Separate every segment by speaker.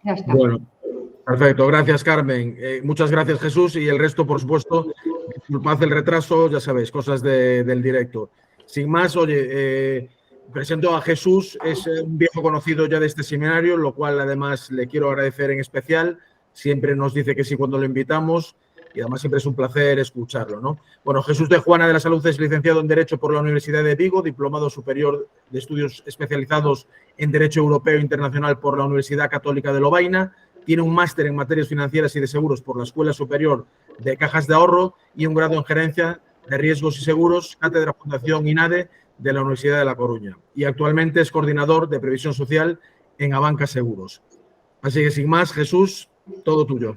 Speaker 1: Ya está.
Speaker 2: Bueno, perfecto. Gracias, Carmen. Muchas gracias, Jesús. Y el resto, por supuesto, disculpad el retraso, ya sabéis, cosas del directo. Sin más, oye, presento a Jesús, es un viejo conocido ya de este seminario, lo cual además le quiero agradecer en especial. Siempre nos dice que sí cuando lo invitamos y además siempre es un placer escucharlo, ¿no? Bueno, Jesús de Juana de la Salud es licenciado en Derecho por la Universidad de Vigo, diplomado superior de estudios especializados en Derecho Europeo e Internacional por la Universidad Católica de Lovaina. Tiene un máster en materias financieras y de seguros por la Escuela Superior de Cajas de Ahorro y un grado en gerencia de riesgos y seguros, cátedra Fundación INADE de la Universidad de La Coruña. Y actualmente es coordinador de previsión social en Abanca Seguros. Así que sin más, Jesús, todo tuyo.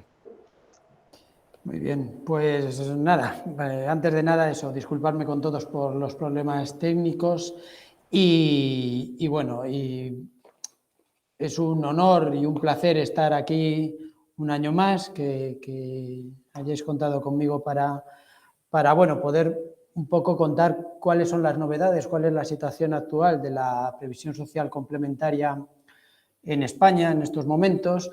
Speaker 3: Muy bien, pues nada, antes de nada eso, disculparme con todos por los problemas técnicos y bueno, y es un honor y un placer estar aquí un año más, que hayáis contado conmigo para bueno, poder un poco contar cuáles son las novedades, cuál es la situación actual de la previsión social complementaria en España en estos momentos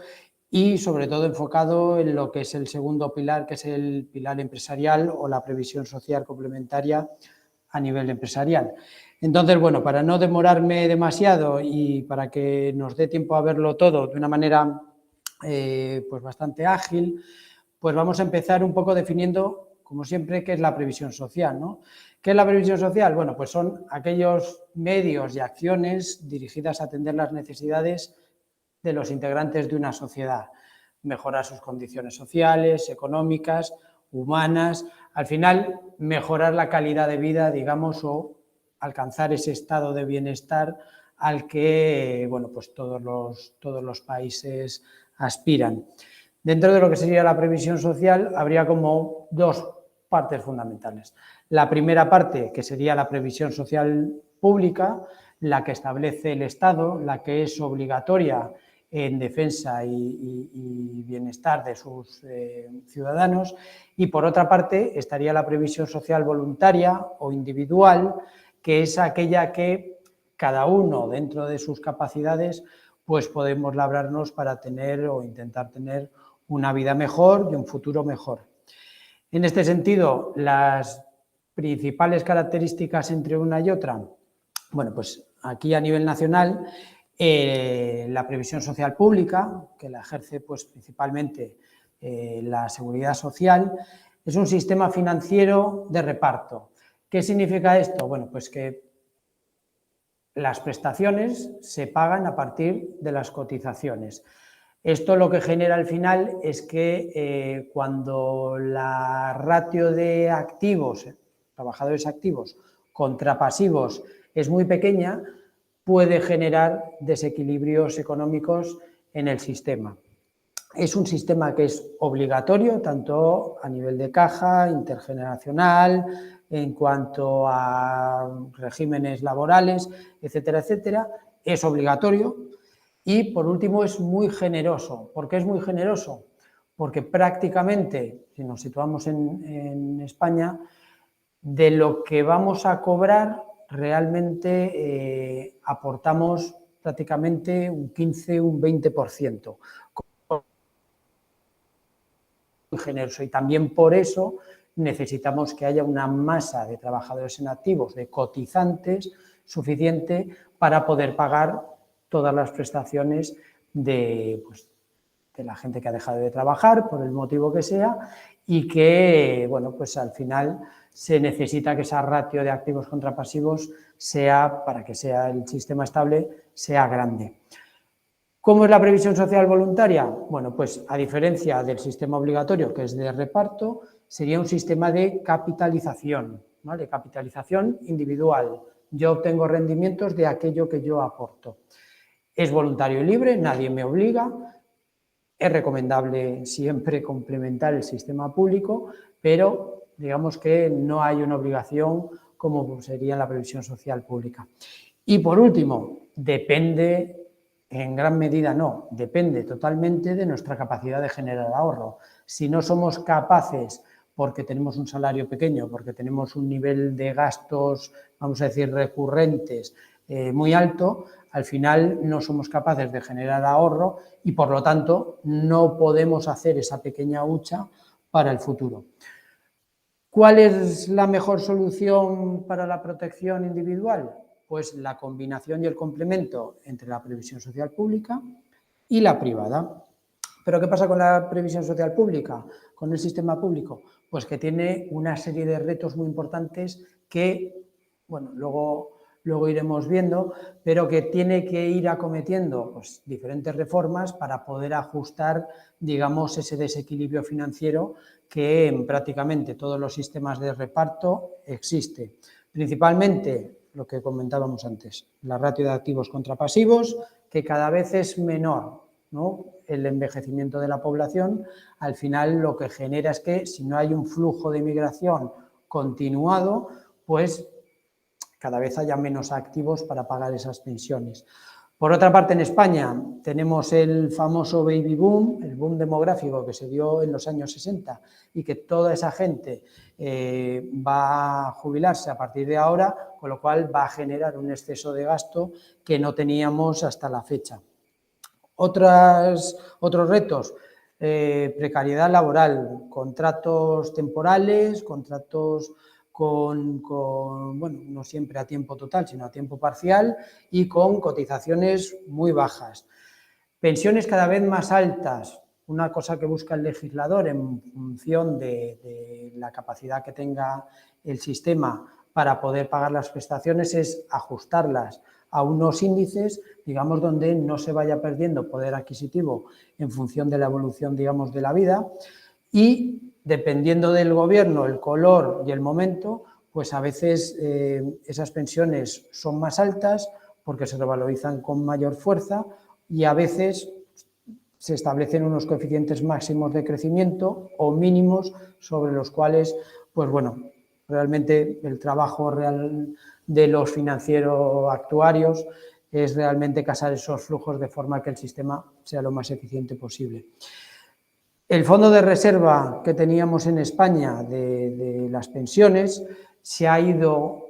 Speaker 3: y sobre todo enfocado en lo que es el segundo pilar, que es el pilar empresarial o la previsión social complementaria a nivel empresarial. Entonces, bueno, para no demorarme demasiado y para que nos dé tiempo a verlo todo de una manera pues bastante ágil, pues vamos a empezar un poco definiendo, como siempre, qué es la previsión social, ¿no? ¿Qué es la previsión social? Bueno, pues son aquellos medios y acciones dirigidas a atender las necesidades de los integrantes de una sociedad, mejorar sus condiciones sociales, económicas, humanas, al final mejorar la calidad de vida, digamos, o alcanzar ese estado de bienestar al que, bueno, pues todos los países aspiran. Dentro de lo que sería la previsión social habría como dos partes fundamentales. La primera parte, que sería la previsión social pública, la que establece el Estado, la que es obligatoria en defensa y bienestar de sus ciudadanos, y por otra parte estaría la previsión social voluntaria o individual, que es aquella que cada uno dentro de sus capacidades pues podemos labrarnos para tener o intentar tener una vida mejor y un futuro mejor. En este sentido, las principales características entre una y otra, bueno, pues aquí a nivel nacional, la previsión social pública, que la ejerce pues principalmente la Seguridad Social, es un sistema financiero de reparto. ¿Qué significa esto? Bueno, pues que las prestaciones se pagan a partir de las cotizaciones. Esto lo que genera al final es que cuando la ratio de activos, trabajadores activos contra pasivos es muy pequeña, puede generar desequilibrios económicos en el sistema. Es un sistema que es obligatorio, tanto a nivel de caja, intergeneracional, en cuanto a regímenes laborales, etcétera, etcétera. Es obligatorio y, por último, es muy generoso. ¿Por qué es muy generoso? Porque prácticamente, si nos situamos en España, de lo que vamos a cobrar, realmente aportamos prácticamente un 15, un 20%. Muy generoso y también por eso necesitamos que haya una masa de trabajadores en activos, de cotizantes suficiente para poder pagar todas las prestaciones de la gente que ha dejado de trabajar por el motivo que sea y que, bueno, pues al final se necesita que esa ratio de activos contra pasivos sea, para que sea el sistema estable, sea grande. ¿Cómo es la previsión social voluntaria? Bueno, pues a diferencia del sistema obligatorio, que es de reparto, sería un sistema de capitalización, ¿vale? Capitalización individual. Yo obtengo rendimientos de aquello que yo aporto. Es voluntario y libre, nadie me obliga. Es recomendable siempre complementar el sistema público, pero digamos que no hay una obligación como sería en la previsión social pública. Y por último, depende, en gran medida no, depende totalmente de nuestra capacidad de generar ahorro. Si no somos capaces, porque tenemos un salario pequeño, porque tenemos un nivel de gastos, vamos a decir, recurrentes muy alto, al final no somos capaces de generar ahorro y, por lo tanto, no podemos hacer esa pequeña hucha para el futuro. ¿Cuál es la mejor solución para la protección individual? Pues la combinación y el complemento entre la previsión social pública y la privada. ¿Pero qué pasa con la previsión social pública, con el sistema público? Pues que tiene una serie de retos muy importantes que, bueno, luego iremos viendo, pero que tiene que ir acometiendo pues, diferentes reformas para poder ajustar, digamos, ese desequilibrio financiero que en prácticamente todos los sistemas de reparto existe. Principalmente, lo que comentábamos antes, la ratio de activos contra pasivos, que cada vez es menor, ¿no? El envejecimiento de la población, al final lo que genera es que si no hay un flujo de inmigración continuado, pues cada vez haya menos activos para pagar esas pensiones. Por otra parte, en España tenemos el famoso baby boom, el boom demográfico que se dio en los años 60 y que toda esa gente va a jubilarse a partir de ahora, con lo cual va a generar un exceso de gasto que no teníamos hasta la fecha. Otros retos, precariedad laboral, contratos temporales, contratos bueno, no siempre a tiempo total, sino a tiempo parcial y con cotizaciones muy bajas. Pensiones cada vez más altas, una cosa que busca el legislador en función de la capacidad que tenga el sistema para poder pagar las prestaciones es ajustarlas a unos índices, digamos, donde no se vaya perdiendo poder adquisitivo en función de la evolución, digamos, de la vida y dependiendo del gobierno, el color y el momento, pues a veces esas pensiones son más altas porque se revalorizan con mayor fuerza y a veces se establecen unos coeficientes máximos de crecimiento o mínimos sobre los cuales, pues bueno, realmente el trabajo real de los financieros actuarios es realmente casar esos flujos de forma que el sistema sea lo más eficiente posible. El fondo de reserva que teníamos en España de las pensiones se ha ido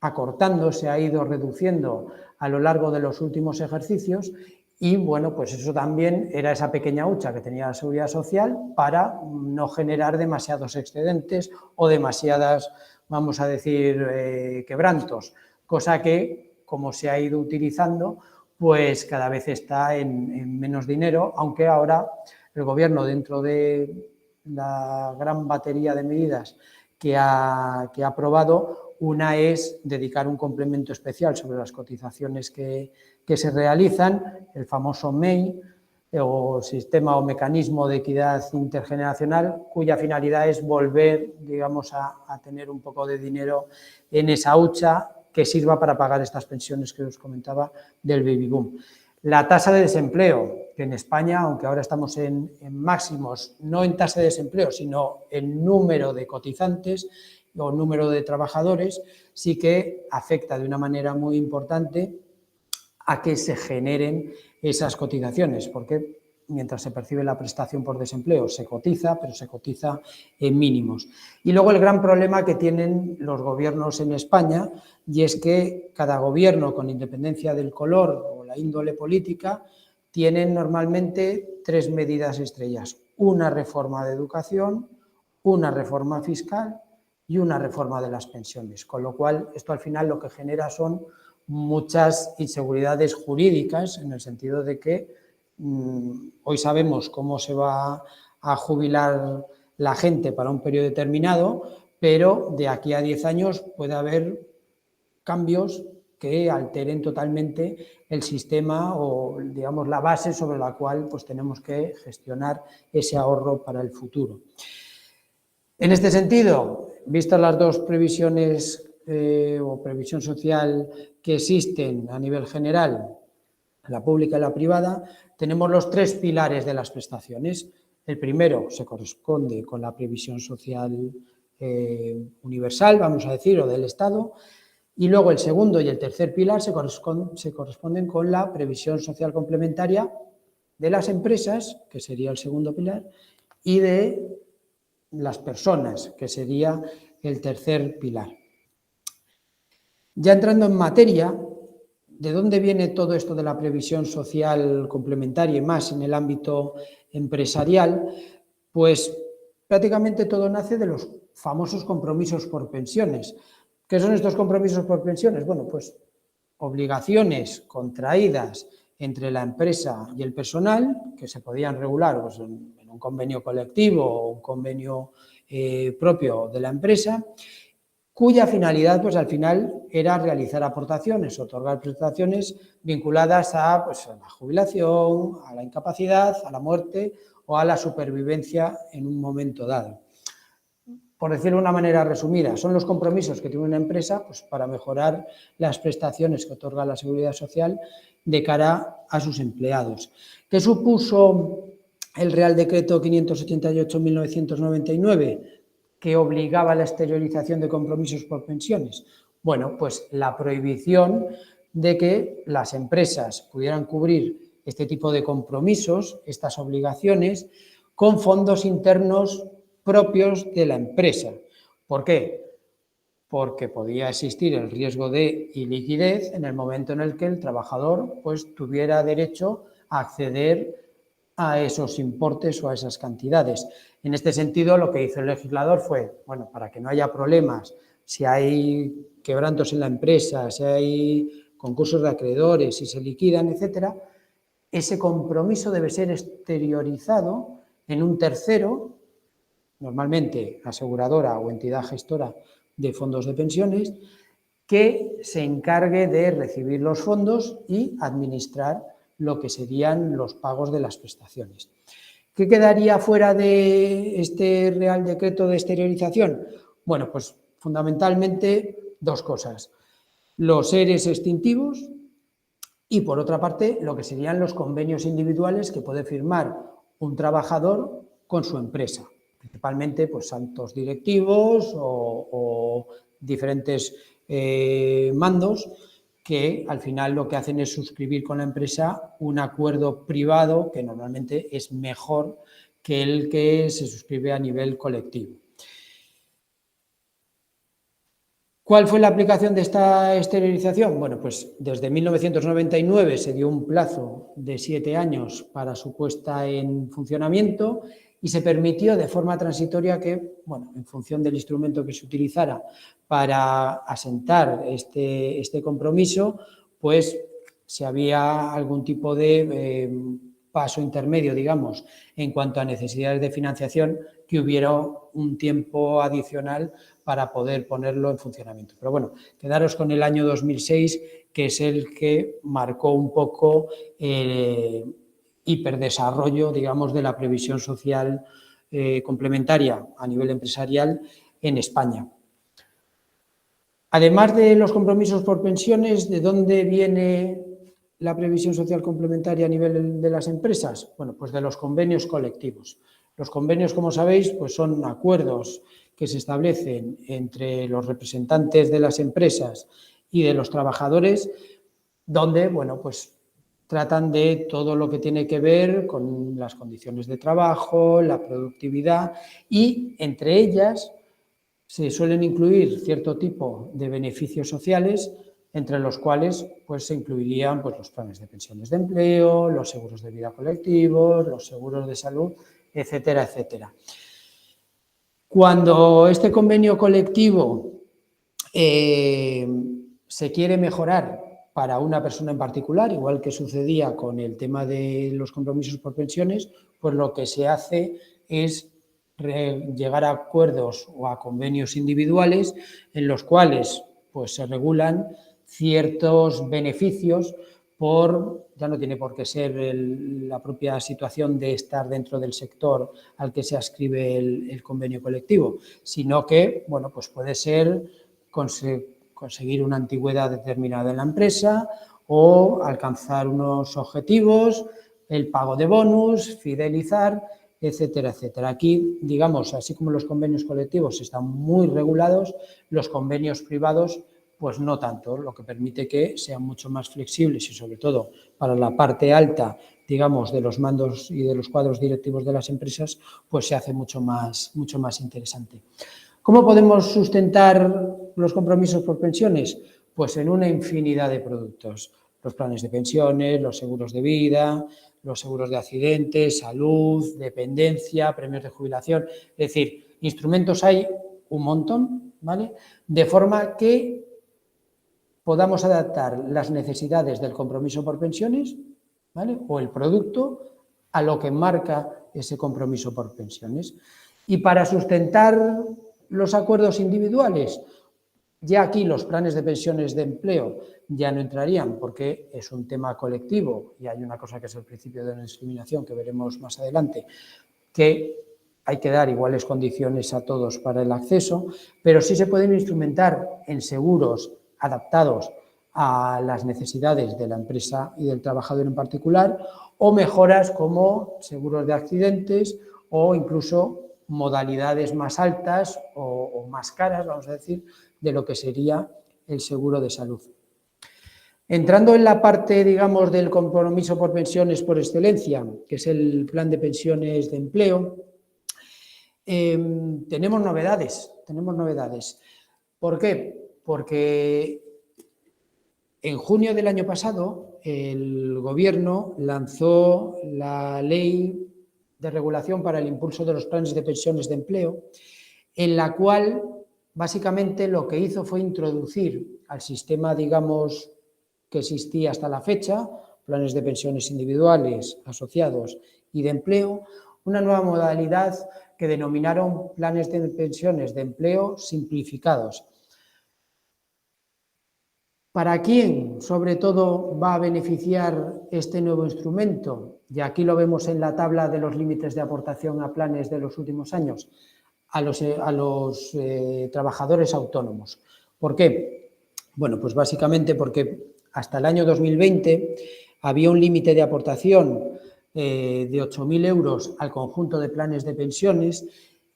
Speaker 3: acortando, se ha ido reduciendo a lo largo de los últimos ejercicios y, bueno, pues eso también era esa pequeña hucha que tenía la Seguridad Social para no generar demasiados excedentes o demasiadas, vamos a decir, quebrantos, cosa que, como se ha ido utilizando, pues cada vez está en menos dinero, aunque ahora el Gobierno, dentro de la gran batería de medidas que ha aprobado, una es dedicar un complemento especial sobre las cotizaciones que se realizan, el famoso MEI, o Sistema o Mecanismo de Equidad Intergeneracional, cuya finalidad es volver, digamos, a tener un poco de dinero en esa hucha que sirva para pagar estas pensiones que os comentaba del baby boom. La tasa de desempleo, que en España, aunque ahora estamos en máximos, no en tasa de desempleo, sino en número de cotizantes o número de trabajadores, sí que afecta de una manera muy importante a que se generen esas cotizaciones, porque mientras se percibe la prestación por desempleo se cotiza, pero se cotiza en mínimos. Y luego el gran problema que tienen los gobiernos en España, y es que cada gobierno, con independencia del color o la índole política, tienen normalmente tres medidas estrellas: una reforma de educación, una reforma fiscal y una reforma de las pensiones, con lo cual esto al final lo que genera son muchas inseguridades jurídicas, en el sentido de que hoy sabemos cómo se va a jubilar la gente para un periodo determinado, pero de aquí a 10 años puede haber cambios que alteren totalmente el sistema o, digamos, la base sobre la cual pues, tenemos que gestionar ese ahorro para el futuro. En este sentido, vistas las dos previsiones o previsión social que existen a nivel general, la pública y la privada, tenemos los tres pilares de las prestaciones. El primero se corresponde con la previsión social universal, vamos a decir, o del Estado, y luego el segundo y el tercer pilar se corresponden con la previsión social complementaria de las empresas, que sería el segundo pilar, y de las personas, que sería el tercer pilar. Ya entrando en materia, ¿de dónde viene todo esto de la previsión social complementaria y más en el ámbito empresarial? Pues prácticamente todo nace de los famosos compromisos por pensiones. ¿Qué son estos compromisos por pensiones? Bueno, pues obligaciones contraídas entre la empresa y el personal, que se podían regular pues, en un convenio colectivo o un convenio propio de la empresa, cuya finalidad, pues al final, era realizar aportaciones, otorgar prestaciones vinculadas a, pues, a la jubilación, a la incapacidad, a la muerte o a la supervivencia en un momento dado. Por decirlo de una manera resumida, son los compromisos que tiene una empresa pues, para mejorar las prestaciones que otorga la Seguridad Social de cara a sus empleados. ¿Qué supuso el Real Decreto 588/1999? Que obligaba a la exteriorización de compromisos por pensiones. Bueno, pues la prohibición de que las empresas pudieran cubrir este tipo de compromisos, estas obligaciones, con fondos internos propios de la empresa. ¿Por qué? Porque podía existir el riesgo de iliquidez en el momento en el que el trabajador pues, tuviera derecho a acceder a esos importes o a esas cantidades. En este sentido, lo que hizo el legislador fue, bueno, para que no haya problemas, si hay quebrantos en la empresa, si hay concursos de acreedores, si se liquidan, etcétera, ese compromiso debe ser exteriorizado en un tercero, normalmente aseguradora o entidad gestora de fondos de pensiones, que se encargue de recibir los fondos y administrar lo que serían los pagos de las prestaciones. ¿Qué quedaría fuera de este Real Decreto de exteriorización? Bueno, pues fundamentalmente dos cosas. Los ERES extintivos y, por otra parte, lo que serían los convenios individuales que puede firmar un trabajador con su empresa, principalmente pues, altos directivos o diferentes mandos que al final lo que hacen es suscribir con la empresa un acuerdo privado que normalmente es mejor que el que se suscribe a nivel colectivo. ¿Cuál fue la aplicación de esta exteriorización? Bueno, pues desde 1999 se dio un plazo de 7 años para su puesta en funcionamiento y se permitió de forma transitoria que, bueno, en función del instrumento que se utilizara para asentar este compromiso, pues si había algún tipo de paso intermedio, digamos, en cuanto a necesidades de financiación, que hubiera un tiempo adicional para poder ponerlo en funcionamiento. Pero bueno, quedaros con el año 2006, que es el que marcó un poco el hiperdesarrollo, digamos, de la previsión social complementaria a nivel empresarial en España. Además de los compromisos por pensiones, ¿de dónde viene la previsión social complementaria a nivel de las empresas? Bueno, pues de los convenios colectivos. Los convenios, como sabéis, pues son acuerdos que se establecen entre los representantes de las empresas y de los trabajadores, donde, bueno, pues tratan de todo lo que tiene que ver con las condiciones de trabajo, la productividad y, entre ellas, se suelen incluir cierto tipo de beneficios sociales, entre los cuales pues, se incluirían pues, los planes de pensiones de empleo, los seguros de vida colectivos, los seguros de salud, etcétera, etcétera. Cuando este convenio colectivo se quiere mejorar para una persona en particular, igual que sucedía con el tema de los compromisos por pensiones, pues lo que se hace es llegar a acuerdos o a convenios individuales en los cuales pues, se regulan ciertos beneficios por, ya no tiene por qué ser la propia situación de estar dentro del sector al que se adscribe el convenio colectivo, sino que, bueno, pues puede ser conseguir una antigüedad determinada en la empresa o alcanzar unos objetivos, el pago de bonus, fidelizar, etcétera, etcétera. Aquí, digamos, así como los convenios colectivos están muy regulados, los convenios privados pues no tanto, lo que permite que sean mucho más flexibles y sobre todo para la parte alta, digamos, de los mandos y de los cuadros directivos de las empresas, pues se hace mucho más interesante. ¿Cómo podemos sustentar los compromisos por pensiones? Pues en una infinidad de productos. los planes de pensiones, los seguros de vida, los seguros de accidentes, salud, dependencia, premios de jubilación. Es decir, instrumentos hay un montón, ¿vale? De forma que podamos adaptar las necesidades del compromiso por pensiones, ¿vale? O el producto a lo que marca ese compromiso por pensiones. Y para sustentar los acuerdos individuales, ya aquí los planes de pensiones de empleo ya no entrarían porque es un tema colectivo y hay una cosa que es el principio de no discriminación que veremos más adelante, que hay que dar iguales condiciones a todos para el acceso, pero sí se pueden instrumentar en seguros adaptados a las necesidades de la empresa y del trabajador en particular, o mejoras como seguros de accidentes o incluso modalidades más altas o más caras, vamos a decir, de lo que sería el seguro de salud. Entrando en la parte, digamos, del compromiso por pensiones por excelencia, que es el plan de pensiones de empleo, tenemos novedades. ¿Por qué? Porque en junio del año pasado el Gobierno lanzó la Ley de Regulación para el Impulso de los Planes de Pensiones de Empleo, en la cual básicamente lo que hizo fue introducir al sistema, digamos, que existía hasta la fecha, planes de pensiones individuales, asociados y de empleo, una nueva modalidad que denominaron planes de pensiones de empleo simplificados. ¿Para quién, sobre todo, va a beneficiar este nuevo instrumento? Y aquí lo vemos en la tabla de los límites de aportación a planes de los últimos años. A los trabajadores autónomos. ¿Por qué? Bueno, pues básicamente porque hasta el año 2020 había un límite de aportación de 8.000 euros al conjunto de planes de pensiones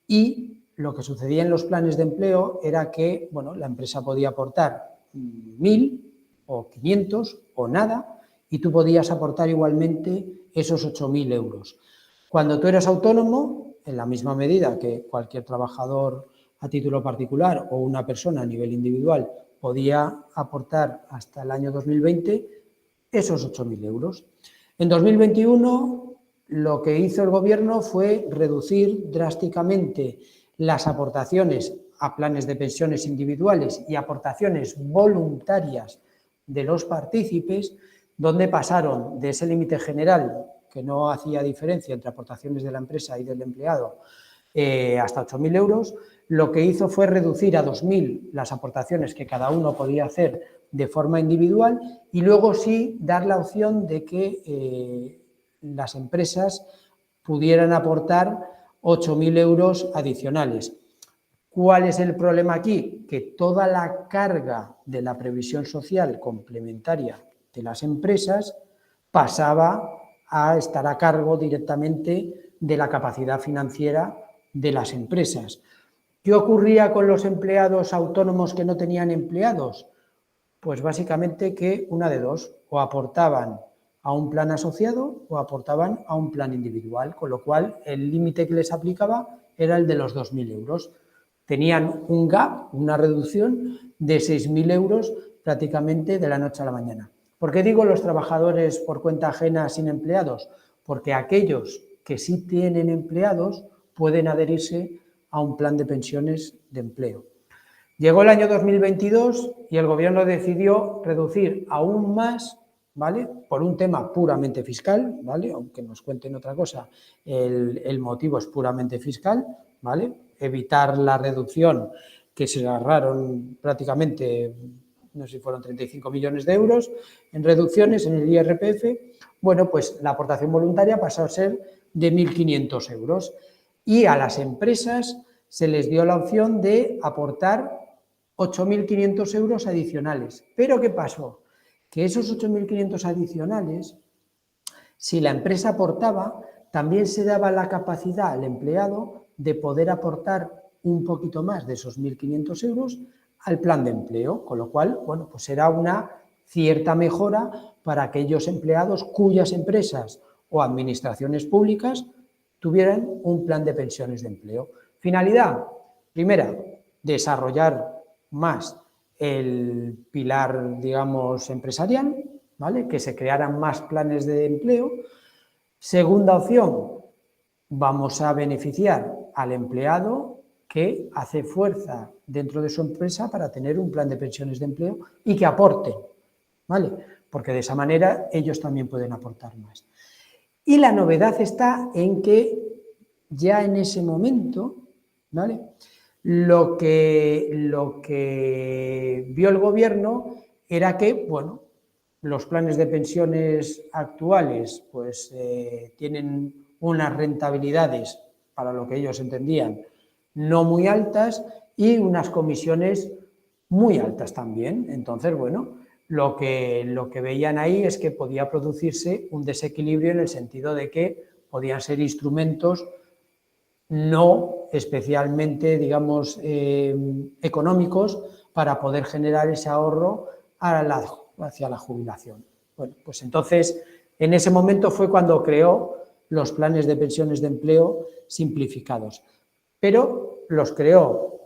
Speaker 3: y lo que sucedía en los planes de empleo era que, bueno, la empresa podía aportar 1.000 o 500 o nada y tú podías aportar igualmente esos 8.000 euros. Cuando tú eras autónomo, en la misma medida que cualquier trabajador a título particular o una persona a nivel individual podía aportar hasta el año 2020 esos 8.000 euros. En 2021 lo que hizo el Gobierno fue reducir drásticamente las aportaciones a planes de pensiones individuales y aportaciones voluntarias de los partícipes, donde pasaron de ese límite general que no hacía diferencia entre aportaciones de la empresa y del empleado, hasta 8.000 euros, lo que hizo fue reducir a 2.000 las aportaciones que cada uno podía hacer de forma individual y luego sí dar la opción de que las empresas pudieran aportar 8.000 euros adicionales. ¿Cuál es el problema aquí? Que toda la carga de la previsión social complementaria de las empresas pasaba a estar a cargo directamente de la capacidad financiera de las empresas. ¿Qué ocurría con los empleados autónomos que no tenían empleados? Pues básicamente que una de dos, o aportaban a un plan asociado o aportaban a un plan individual, con lo cual el límite que les aplicaba era el de los 2.000 euros. Tenían un gap, una reducción de 6.000 euros prácticamente de la noche a la mañana. ¿Por qué digo los trabajadores por cuenta ajena sin empleados? Porque aquellos que sí tienen empleados pueden adherirse a un plan de pensiones de empleo. Llegó el año 2022 y el Gobierno decidió reducir aún más, ¿vale? Por un tema puramente fiscal, ¿vale? Aunque nos cuenten otra cosa, el motivo es puramente fiscal, ¿vale? Evitar la reducción que se agarraron prácticamente, no sé si fueron 35 millones de euros en reducciones en el IRPF. Bueno, pues la aportación voluntaria pasó a ser de 1.500 euros y a las empresas se les dio la opción de aportar 8.500 euros adicionales. ¿Pero qué pasó? Que esos 8.500 adicionales, si la empresa aportaba, también se daba la capacidad al empleado de poder aportar un poquito más de esos 1.500 euros al plan de empleo, con lo cual, bueno, pues era una cierta mejora para aquellos empleados cuyas empresas o administraciones públicas tuvieran un plan de pensiones de empleo. Finalidad, primera, desarrollar más el pilar, digamos, empresarial, ¿vale? Que se crearan más planes de empleo. Segunda opción, vamos a beneficiar al empleado que hace fuerza dentro de su empresa para tener un plan de pensiones de empleo y que aporte, ¿vale? Porque de esa manera ellos también pueden aportar más. Y la novedad está en que ya en ese momento, ¿vale?, lo que vio el gobierno era que, bueno, los planes de pensiones actuales pues tienen unas rentabilidades, para lo que ellos entendían, no muy altas y unas comisiones muy altas también. Entonces, bueno, lo que veían ahí es que podía producirse un desequilibrio en el sentido de que podían ser instrumentos no especialmente, digamos, económicos para poder generar ese ahorro hacia la jubilación. Bueno, pues entonces, en ese momento fue cuando creó los planes de pensiones de empleo simplificados, pero los creó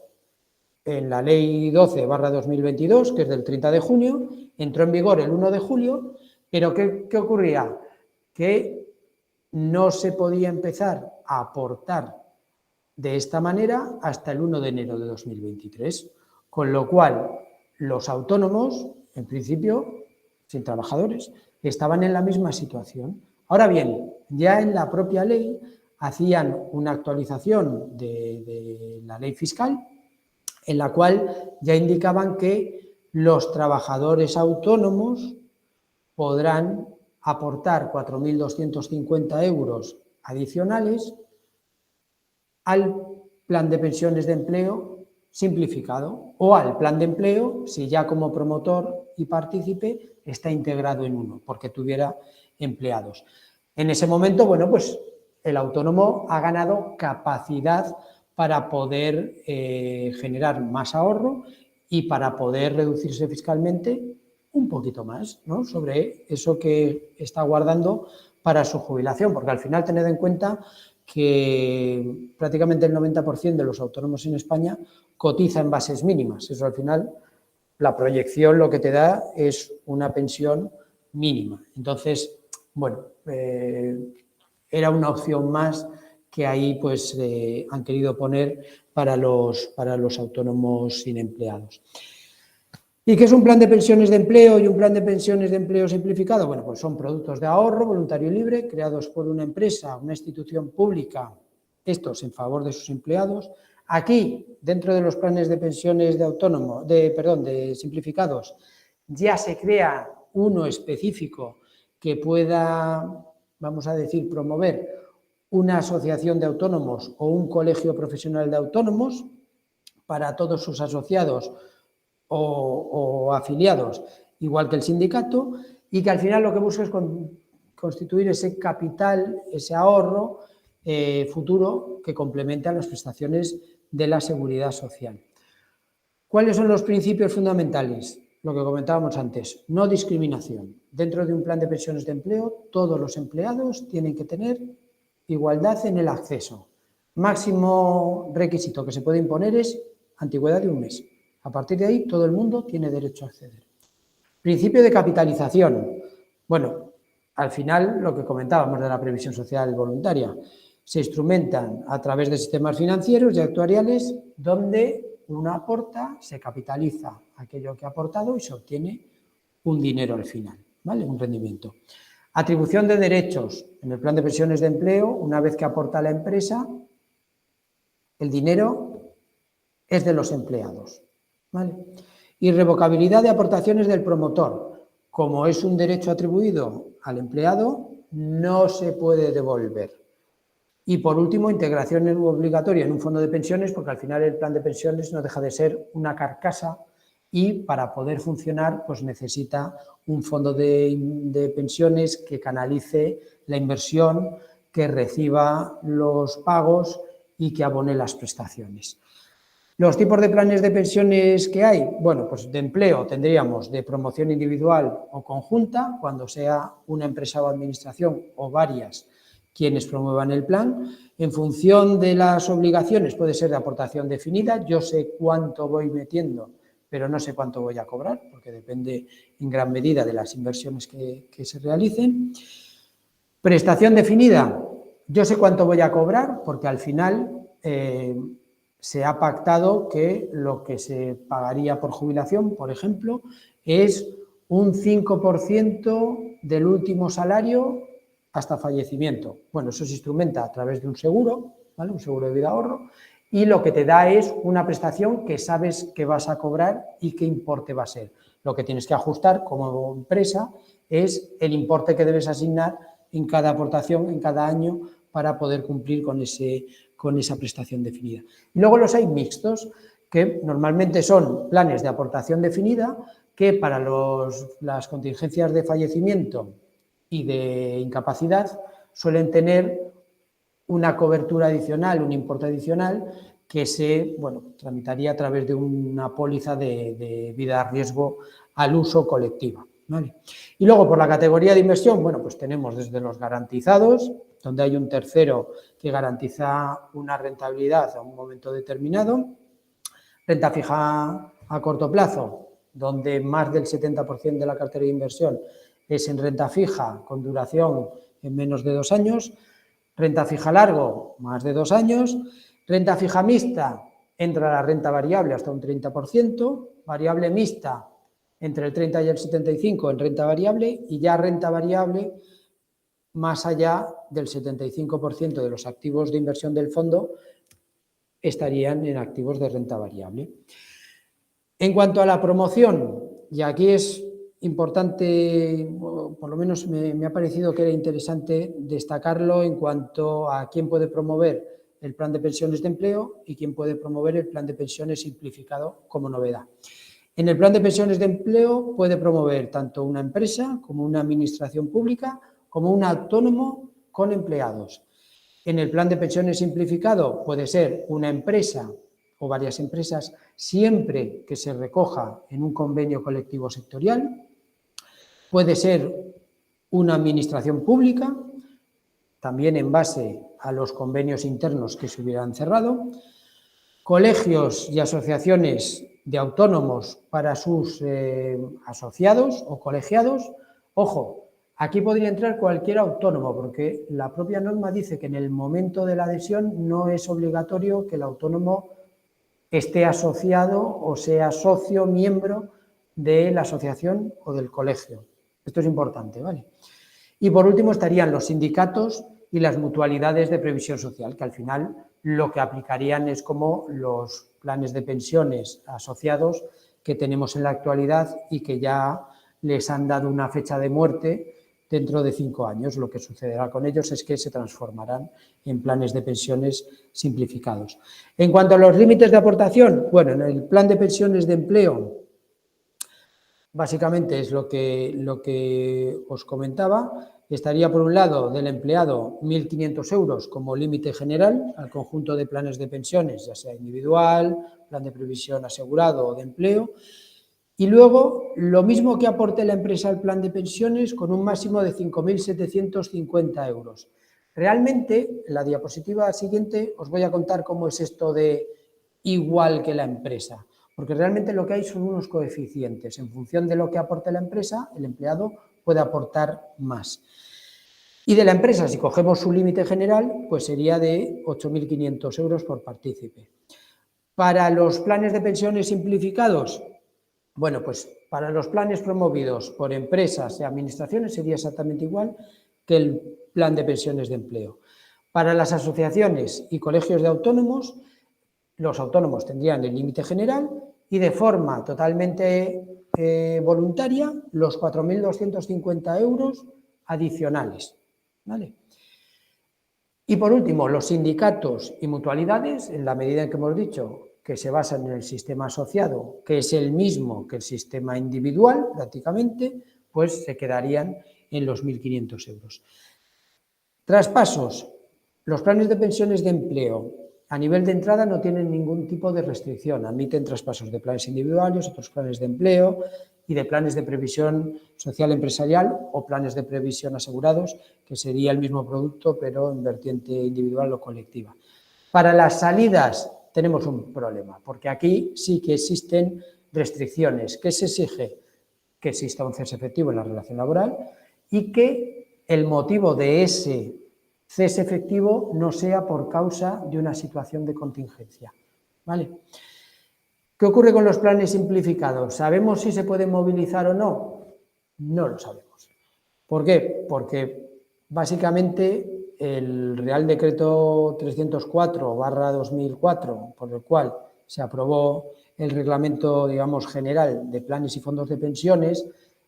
Speaker 3: en la Ley 12/2022, que es del 30 de junio, entró en vigor el 1 de julio, pero ¿qué ocurría? Que no se podía empezar a aportar de esta manera hasta el 1 de enero de 2023, con lo cual los autónomos, en principio, sin trabajadores, estaban en la misma situación. Ahora bien, ya en la propia ley hacían una actualización de la ley fiscal en la cual ya indicaban que los trabajadores autónomos podrán aportar 4.250 euros adicionales al plan de pensiones de empleo simplificado o al plan de empleo si ya como promotor y partícipe está integrado en uno, porque tuviera empleados. En ese momento, bueno, pues el autónomo ha ganado capacidad para poder generar más ahorro y para poder reducirse fiscalmente un poquito más, ¿no?, sobre eso que está guardando para su jubilación, porque al final tened en cuenta que prácticamente el 90% de los autónomos en España cotiza en bases mínimas. Eso al final, la proyección lo que te da es una pensión mínima. Entonces, bueno, era una opción más que ahí pues han querido poner para los autónomos sin empleados. ¿Y qué es un plan de pensiones de empleo y un plan de pensiones de empleo simplificado? Bueno, pues son productos de ahorro voluntario y libre creados por una empresa, una institución pública, estos en favor de sus empleados. Aquí, dentro de los planes de pensiones de simplificados, ya se crea uno específico que pueda, vamos a decir, promover una asociación de autónomos o un colegio profesional de autónomos para todos sus asociados o afiliados, igual que el sindicato, y que al final lo que busca es constituir ese capital, ese ahorro futuro que complemente a las prestaciones de la seguridad social. ¿Cuáles son los principios fundamentales? Lo que comentábamos antes, no discriminación. Dentro de un plan de pensiones de empleo, todos los empleados tienen que tener igualdad en el acceso. Máximo requisito que se puede imponer es antigüedad de un mes. A partir de ahí, todo el mundo tiene derecho a acceder. Principio de capitalización. Bueno, al final, lo que comentábamos de la previsión social voluntaria, se instrumentan a través de sistemas financieros y actuariales donde uno aporta, se capitaliza aquello que ha aportado y se obtiene un dinero al final, ¿vale? Un rendimiento. Atribución de derechos. En el plan de pensiones de empleo, una vez que aporta la empresa, el dinero es de los empleados, ¿vale? Irrevocabilidad de aportaciones del promotor. Como es un derecho atribuido al empleado, no se puede devolver. Y por último, integración obligatoria en un fondo de pensiones, porque al final el plan de pensiones no deja de ser una carcasa y para poder funcionar pues necesita un fondo de pensiones que canalice la inversión, que reciba los pagos y que abone las prestaciones. Los tipos de planes de pensiones que hay, bueno, pues de empleo tendríamos de promoción individual o conjunta, cuando sea una empresa o administración o varias quienes promuevan el plan. En función de las obligaciones puede ser de aportación definida, yo sé cuánto voy metiendo, pero no sé cuánto voy a cobrar, porque depende en gran medida de las inversiones que se realicen. Prestación definida, yo sé cuánto voy a cobrar, porque al final se ha pactado que lo que se pagaría por jubilación, por ejemplo, es un 5% del último salario hasta fallecimiento. Bueno, eso se instrumenta a través de un seguro, ¿vale? Un seguro de vida ahorro, y lo que te da es una prestación que sabes que vas a cobrar y qué importe va a ser. Lo que tienes que ajustar como empresa es el importe que debes asignar en cada aportación, en cada año, para poder cumplir con esa prestación definida. Y luego los hay mixtos, que normalmente son planes de aportación definida, que para las contingencias de fallecimiento y de incapacidad suelen tener una cobertura adicional, un importe adicional que se tramitaría a través de una póliza de vida a riesgo al uso colectiva, ¿vale? Y luego por la categoría de inversión, pues tenemos desde los garantizados, donde hay un tercero que garantiza una rentabilidad a un momento determinado, renta fija a corto plazo, donde más del 70% de la cartera de inversión es en renta fija con duración en menos de 2 años, renta fija largo, más de 2 años, renta fija mixta, entra la renta variable hasta un 30%, variable mixta entre el 30 y el 75 en renta variable, y ya renta variable más allá del 75% de los activos de inversión del fondo estarían en activos de renta variable. En cuanto a la promoción, y aquí es importante, por lo menos me ha parecido que era interesante destacarlo en cuanto a quién puede promover el plan de pensiones de empleo y quién puede promover el plan de pensiones simplificado como novedad. En el plan de pensiones de empleo puede promover tanto una empresa como una administración pública como un autónomo con empleados. En el plan de pensiones simplificado puede ser una empresa o varias empresas, siempre que se recoja en un convenio colectivo sectorial. Puede ser una administración pública, también en base a los convenios internos que se hubieran cerrado. Colegios y asociaciones de autónomos para sus asociados o colegiados. Ojo, aquí podría entrar cualquier autónomo, porque la propia norma dice que en el momento de la adhesión no es obligatorio que el autónomo esté asociado o sea socio, miembro de la asociación o del colegio. Esto es importante, ¿vale? Y por último estarían los sindicatos y las mutualidades de previsión social, que al final lo que aplicarían es como los planes de pensiones asociados que tenemos en la actualidad y que ya les han dado una fecha de muerte dentro de 5 años. Lo que sucederá con ellos es que se transformarán en planes de pensiones simplificados. En cuanto a los límites de aportación, en el plan de pensiones de empleo, básicamente es lo que os comentaba. Estaría por un lado del empleado 1.500 euros como límite general al conjunto de planes de pensiones, ya sea individual, plan de previsión asegurado o de empleo. Y luego, lo mismo que aporte la empresa al plan de pensiones con un máximo de 5.750 euros. Realmente, en la diapositiva siguiente os voy a contar cómo es esto de igual que la empresa, porque realmente lo que hay son unos coeficientes. En función de lo que aporte la empresa, el empleado puede aportar más. Y de la empresa, si cogemos su límite general, pues sería de 8.500 euros por partícipe. Para los planes de pensiones simplificados, pues para los planes promovidos por empresas y administraciones sería exactamente igual que el plan de pensiones de empleo. Para las asociaciones y colegios de autónomos, los autónomos tendrían el límite general y de forma totalmente voluntaria los 4.250 euros adicionales, ¿vale? Y por último, los sindicatos y mutualidades, en la medida en que hemos dicho que se basan en el sistema asociado, que es el mismo que el sistema individual, prácticamente, pues se quedarían en los 1.500 euros. Traspasos. Los planes de pensiones de empleo a nivel de entrada no tienen ningún tipo de restricción. Admiten traspasos de planes individuales, otros planes de empleo y de planes de previsión social empresarial o planes de previsión asegurados, que sería el mismo producto pero en vertiente individual o colectiva. Para las salidas tenemos un problema, porque aquí sí que existen restricciones. ¿Qué se exige? Que exista un cese efectivo en la relación laboral y que el motivo de ese cese efectivo no sea por causa de una situación de contingencia. ¿Vale? ¿Qué ocurre con los planes simplificados? ¿Sabemos si se pueden movilizar o no? No lo sabemos. ¿Por qué? Porque básicamente el Real Decreto 304/2004, por el cual se aprobó el reglamento, digamos, general de planes y fondos de pensiones,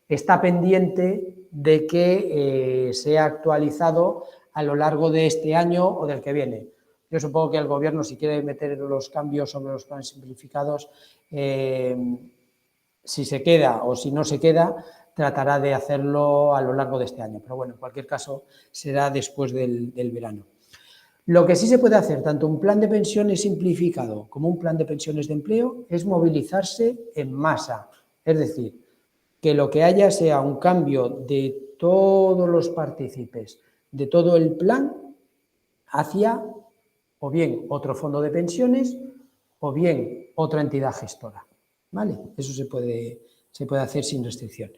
Speaker 3: está pendiente de que sea actualizado a lo largo de este año o del que viene. Yo supongo que el Gobierno, si quiere meter los cambios sobre los planes simplificados, si se queda o si no se queda, tratará de hacerlo a lo largo de este año. Pero bueno, en cualquier caso, será después del verano. Lo que sí se puede hacer, tanto un plan de pensiones simplificado como un plan de pensiones de empleo, es movilizarse en masa. Es decir, que lo que haya sea un cambio de todos los partícipes, de todo el plan, hacia o bien otro fondo de pensiones o bien otra entidad gestora. ¿Vale? Eso se puede hacer sin restricción.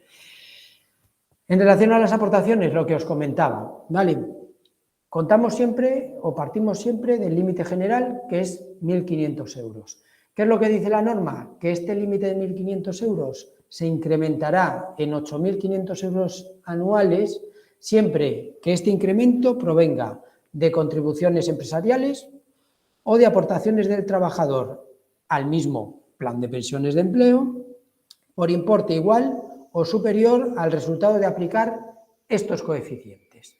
Speaker 3: En relación a las aportaciones, lo que os comentaba, ¿vale? Contamos siempre o partimos siempre del límite general, que es 1.500 euros. ¿Qué es lo que dice la norma? Que este límite de 1.500 euros se incrementará en 8.500 euros anuales siempre que este incremento provenga de contribuciones empresariales o de aportaciones del trabajador al mismo plan de pensiones de empleo por importe igual o superior al resultado de aplicar estos coeficientes.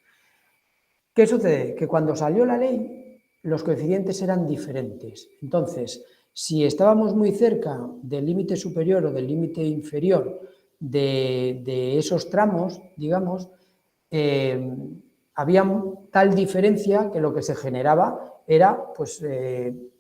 Speaker 3: ¿Qué sucede? Que cuando salió la ley, los coeficientes eran diferentes. Entonces, si estábamos muy cerca del límite superior o del límite inferior de esos tramos, digamos, había tal diferencia que lo que se generaba era pues,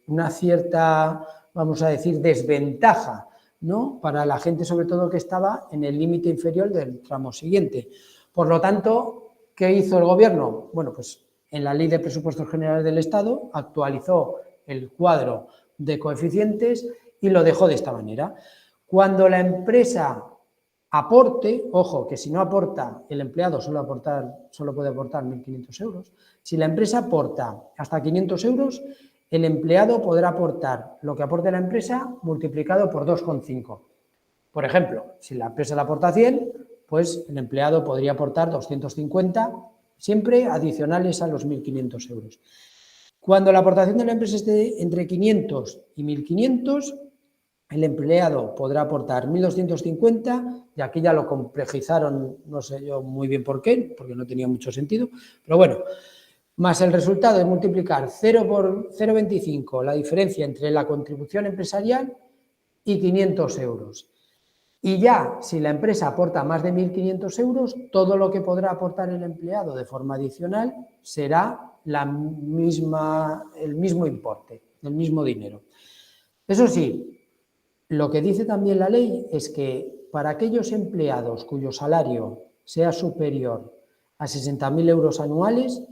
Speaker 3: una cierta, vamos a decir, desventaja, ¿no? Para la gente, sobre todo, que estaba en el límite inferior del tramo siguiente. Por lo tanto, ¿qué hizo el Gobierno? Bueno, pues en la Ley de Presupuestos Generales del Estado actualizó el cuadro de coeficientes y lo dejó de esta manera. Cuando la empresa aporte, ojo, que si no aporta el empleado solo puede aportar 1.500 euros, si la empresa aporta hasta 500 euros, el empleado podrá aportar lo que aporte la empresa multiplicado por 2,5. Por ejemplo, si la empresa le aporta 100, pues el empleado podría aportar 250, siempre adicionales a los 1.500 euros. Cuando la aportación de la empresa esté entre 500 y 1.500, el empleado podrá aportar 1.250, y aquí ya lo complejizaron, no sé yo muy bien por qué, porque no tenía mucho sentido, pero bueno, más el resultado de multiplicar 0 por 0,25, la diferencia entre la contribución empresarial y 500 euros. Y ya, si la empresa aporta más de 1.500 euros, todo lo que podrá aportar el empleado de forma adicional será el mismo importe, el mismo dinero. Eso sí, lo que dice también la ley es que para aquellos empleados cuyo salario sea superior a 60.000 euros anuales,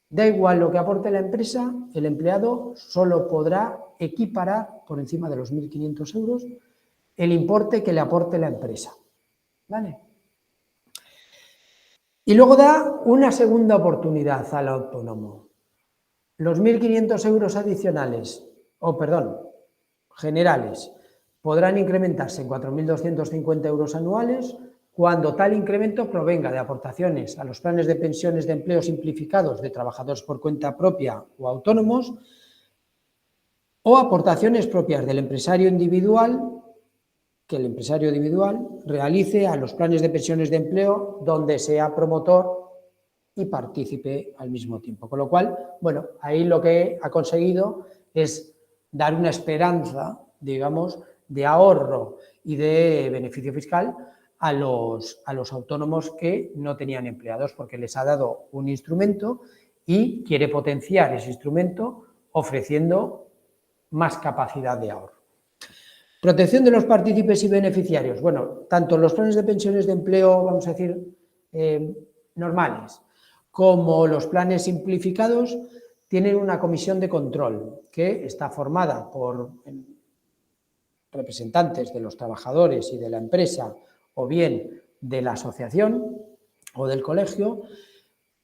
Speaker 3: da igual lo que aporte la empresa, el empleado solo podrá equiparar por encima de los 1.500 euros el importe que le aporte la empresa. ¿Vale? Y luego da una segunda oportunidad al autónomo. Los 1.500 euros adicionales, generales, podrán incrementarse en 4.250 euros anuales cuando tal incremento provenga de aportaciones a los planes de pensiones de empleo simplificados de trabajadores por cuenta propia o autónomos o aportaciones propias del empresario individual que el empresario individual realice a los planes de pensiones de empleo donde sea promotor y partícipe al mismo tiempo. Con lo cual, bueno, ahí lo que ha conseguido es dar una esperanza, digamos, de ahorro y de beneficio fiscal a los autónomos que no tenían empleados, porque les ha dado un instrumento y quiere potenciar ese instrumento ofreciendo más capacidad de ahorro. Protección de los partícipes y beneficiarios. Bueno, tanto los planes de pensiones de empleo, vamos a decir, normales, como los planes simplificados, tienen una comisión de control que está formada por representantes de los trabajadores y de la empresa o bien de la asociación o del colegio,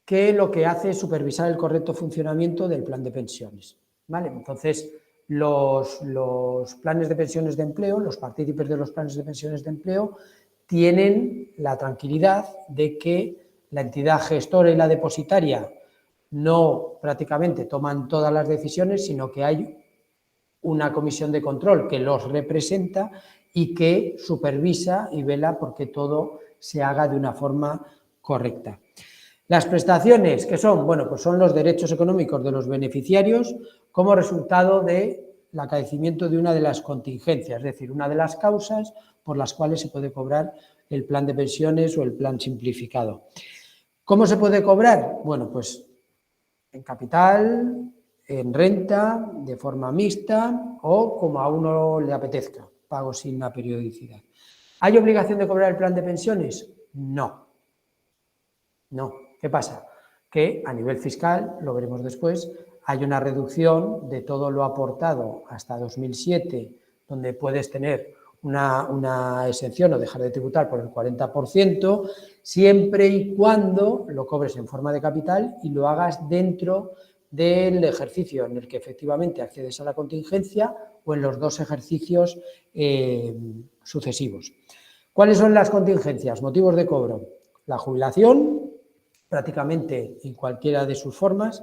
Speaker 3: que lo que hace es supervisar el correcto funcionamiento del plan de pensiones, ¿vale? Entonces, los planes de pensiones de empleo, los partícipes de los planes de pensiones de empleo, tienen la tranquilidad de que la entidad gestora y la depositaria no prácticamente toman todas las decisiones, sino que hay una comisión de control que los representa y que supervisa y vela porque todo se haga de una forma correcta. Las prestaciones, ¿qué son? Bueno, pues son los derechos económicos de los beneficiarios como resultado del acaecimiento de una de las contingencias, es decir, una de las causas por las cuales se puede cobrar el plan de pensiones o el plan simplificado. ¿Cómo se puede cobrar? Bueno, pues en capital, en renta, de forma mixta o como a uno le apetezca, pago sin una periodicidad. ¿Hay obligación de cobrar el plan de pensiones? No. No. ¿Qué pasa? Que a nivel fiscal, lo veremos después, hay una reducción de todo lo aportado hasta 2007, donde puedes tener una exención o dejar de tributar por el 40%, siempre y cuando lo cobres en forma de capital y lo hagas dentro del ejercicio en el que efectivamente accedes a la contingencia o en los dos ejercicios sucesivos. ¿Cuáles son las contingencias? Motivos de cobro. La jubilación, prácticamente en cualquiera de sus formas,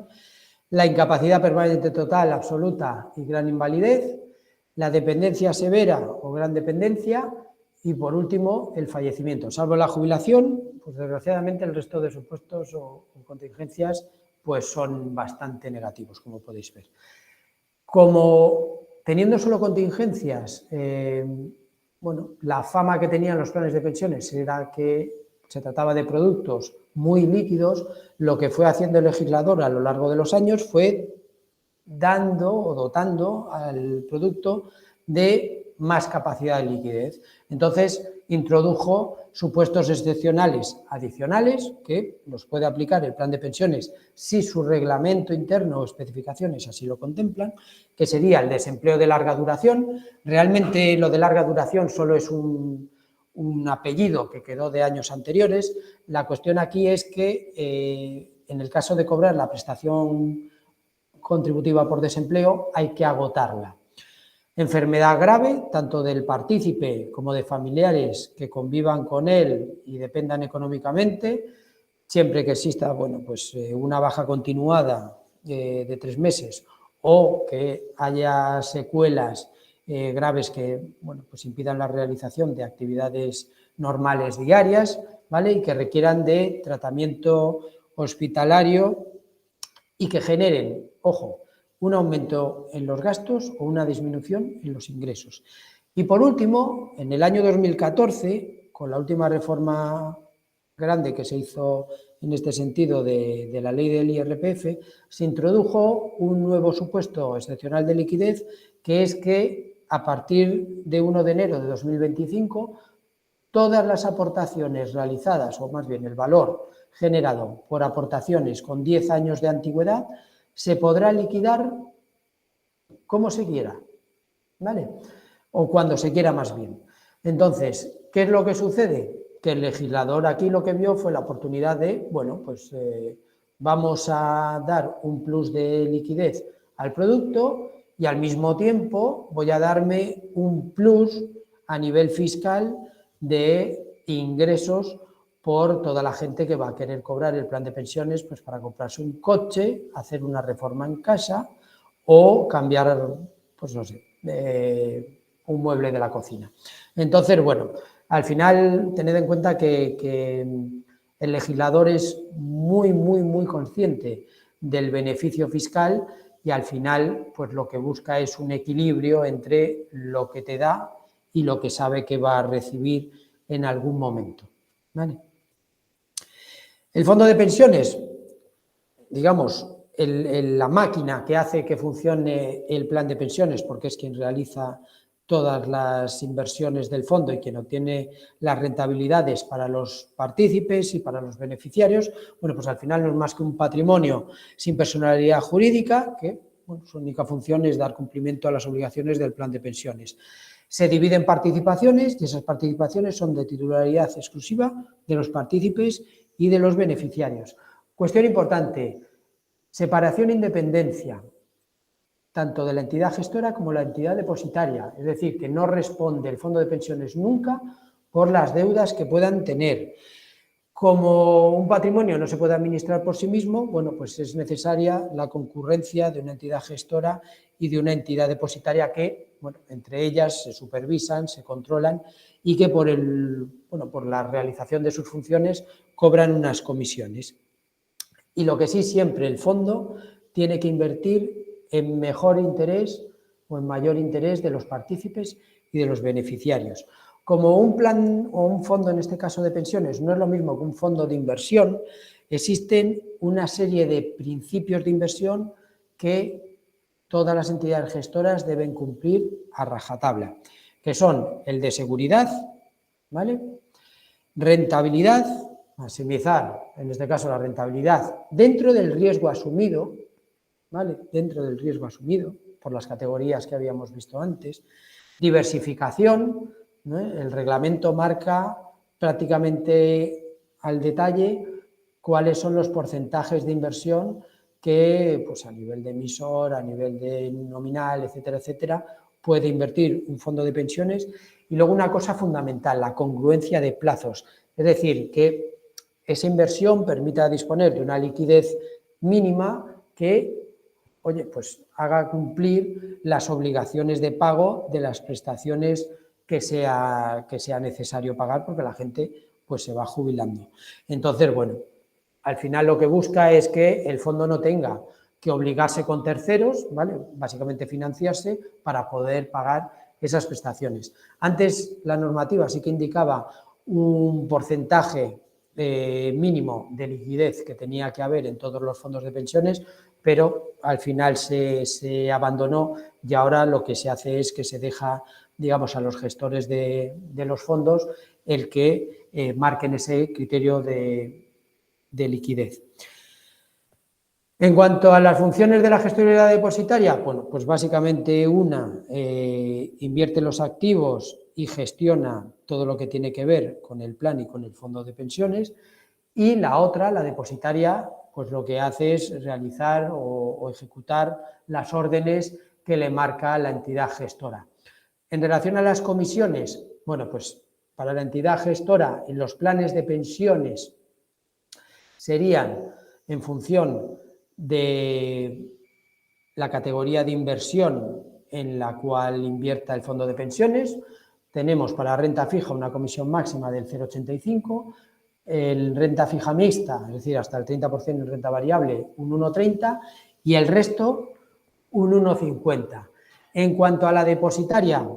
Speaker 3: la incapacidad permanente total, absoluta y gran invalidez, la dependencia severa o gran dependencia y, por último, el fallecimiento. Salvo la jubilación, pues desgraciadamente el resto de supuestos o contingencias pues son bastante negativos, como podéis ver. Como teniendo solo contingencias, bueno, la fama que tenían los planes de pensiones era que se trataba de productos muy líquidos, lo que fue haciendo el legislador a lo largo de los años fue dando o dotando al producto de más capacidad de liquidez. Entonces, introdujo supuestos excepcionales adicionales que los puede aplicar el plan de pensiones si su reglamento interno o especificaciones así lo contemplan, que sería el desempleo de larga duración. Realmente lo de larga duración solo es un apellido que quedó de años anteriores. La cuestión aquí es que en el caso de cobrar la prestación contributiva por desempleo hay que agotarla. Enfermedad grave, tanto del partícipe como de familiares que convivan con él y dependan económicamente, siempre que exista, bueno, pues, una baja continuada de 3 meses o que haya secuelas graves que, bueno, pues impidan la realización de actividades normales diarias, ¿vale? Y que requieran de tratamiento hospitalario y que generen, ojo, un aumento en los gastos o una disminución en los ingresos. Y por último, en el año 2014, con la última reforma grande que se hizo en este sentido de la ley del IRPF, se introdujo un nuevo supuesto excepcional de liquidez, que es que a partir de 1 de enero de 2025, todas las aportaciones realizadas, o más bien el valor generado por aportaciones con 10 años de antigüedad, se podrá liquidar como se quiera, ¿vale? O cuando se quiera más bien. Entonces, ¿qué es lo que sucede? Que el legislador aquí lo que vio fue la oportunidad de, bueno, pues vamos a dar un plus de liquidez al producto y al mismo tiempo voy a darme un plus a nivel fiscal de ingresos por toda la gente que va a querer cobrar el plan de pensiones, pues para comprarse un coche, hacer una reforma en casa o cambiar, pues no sé, un mueble de la cocina. Entonces, bueno, al final tened en cuenta que el legislador es muy consciente del beneficio fiscal y al final pues lo que busca es un equilibrio entre lo que te da y lo que sabe que va a recibir en algún momento, ¿vale? El fondo de pensiones, digamos, la máquina que hace que funcione el plan de pensiones, porque es quien realiza todas las inversiones del fondo y quien obtiene las rentabilidades para los partícipes y para los beneficiarios, bueno, pues al final no es más que un patrimonio sin personalidad jurídica que, bueno, su única función es dar cumplimiento a las obligaciones del plan de pensiones. Se dividen participaciones y esas participaciones son de titularidad exclusiva de los partícipes y de los beneficiarios. Cuestión importante, separación e independencia, tanto de la entidad gestora como la entidad depositaria, es decir, que no responde el fondo de pensiones nunca por las deudas que puedan tener. Como un patrimonio no se puede administrar por sí mismo, bueno, pues es necesaria la concurrencia de una entidad gestora y de una entidad depositaria que, bueno, entre ellas se supervisan, se controlan y que por la realización de sus funciones cobran unas comisiones. Y lo que sí, siempre el fondo tiene que invertir en mejor interés o en mayor interés de los partícipes y de los beneficiarios. Como un plan o un fondo, en este caso de pensiones, no es lo mismo que un fondo de inversión, existen una serie de principios de inversión que todas las entidades gestoras deben cumplir a rajatabla, que son el de seguridad, ¿vale? Rentabilidad, maximizar, en este caso la rentabilidad, dentro del riesgo asumido, ¿vale? Dentro del riesgo asumido, por las categorías que habíamos visto antes. Diversificación, ¿no? El reglamento marca prácticamente al detalle cuáles son los porcentajes de inversión que, pues a nivel de emisor, a nivel de nominal, etcétera, etcétera, puede invertir un fondo de pensiones. Y luego una cosa fundamental, la congruencia de plazos, es decir, que esa inversión permita disponer de una liquidez mínima que, oye, pues haga cumplir las obligaciones de pago de las prestaciones que sea necesario pagar, porque la gente pues se va jubilando. Entonces, bueno, al final lo que busca es que el fondo no tenga que obligarse con terceros, ¿vale? Básicamente financiarse para poder pagar esas prestaciones. Antes la normativa sí que indicaba un porcentaje mínimo de liquidez que tenía que haber en todos los fondos de pensiones, pero al final se abandonó y ahora lo que se hace es que se deja, digamos, a los gestores de los fondos el que marquen ese criterio de liquidez. En cuanto a las funciones de la gestoría depositaria, bueno, pues básicamente una invierte los activos y gestiona todo lo que tiene que ver con el plan y con el fondo de pensiones, y la otra, la depositaria, pues lo que hace es realizar o ejecutar las órdenes que le marca la entidad gestora. En relación a las comisiones, bueno, pues para la entidad gestora en los planes de pensiones serían en función de la categoría de inversión en la cual invierta el fondo de pensiones. Tenemos para renta fija una comisión máxima del 0,85, en renta fija mixta, es decir, hasta el 30% en renta variable, un 1,30 y el resto un 1,50. En cuanto a la depositaria,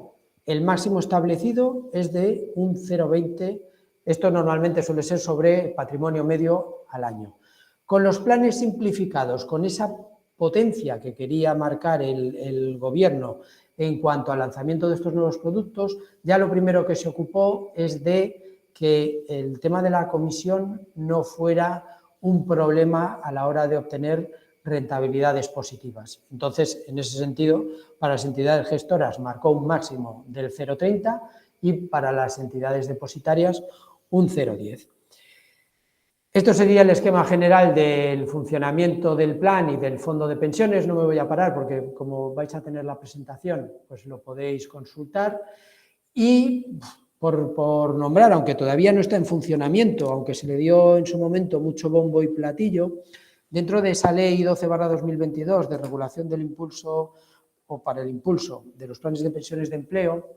Speaker 3: el máximo establecido es de un 0,20. Esto normalmente suele ser sobre patrimonio medio al año. Con los planes simplificados, con esa potencia que quería marcar el gobierno en cuanto al lanzamiento de estos nuevos productos, ya lo primero que se ocupó es de que el tema de la comisión no fuera un problema a la hora de obtener rentabilidades positivas. Entonces, en ese sentido, para las entidades gestoras marcó un máximo del 0,30 y para las entidades depositarias un 0,10. Esto sería el esquema general del funcionamiento del plan y del fondo de pensiones. No me voy a parar porque como vais a tener la presentación, pues lo podéis consultar. Y por nombrar, aunque todavía no está en funcionamiento, aunque se le dio en su momento mucho bombo y platillo, dentro de esa ley 12/2022 de regulación del impulso o para el impulso de los planes de pensiones de empleo,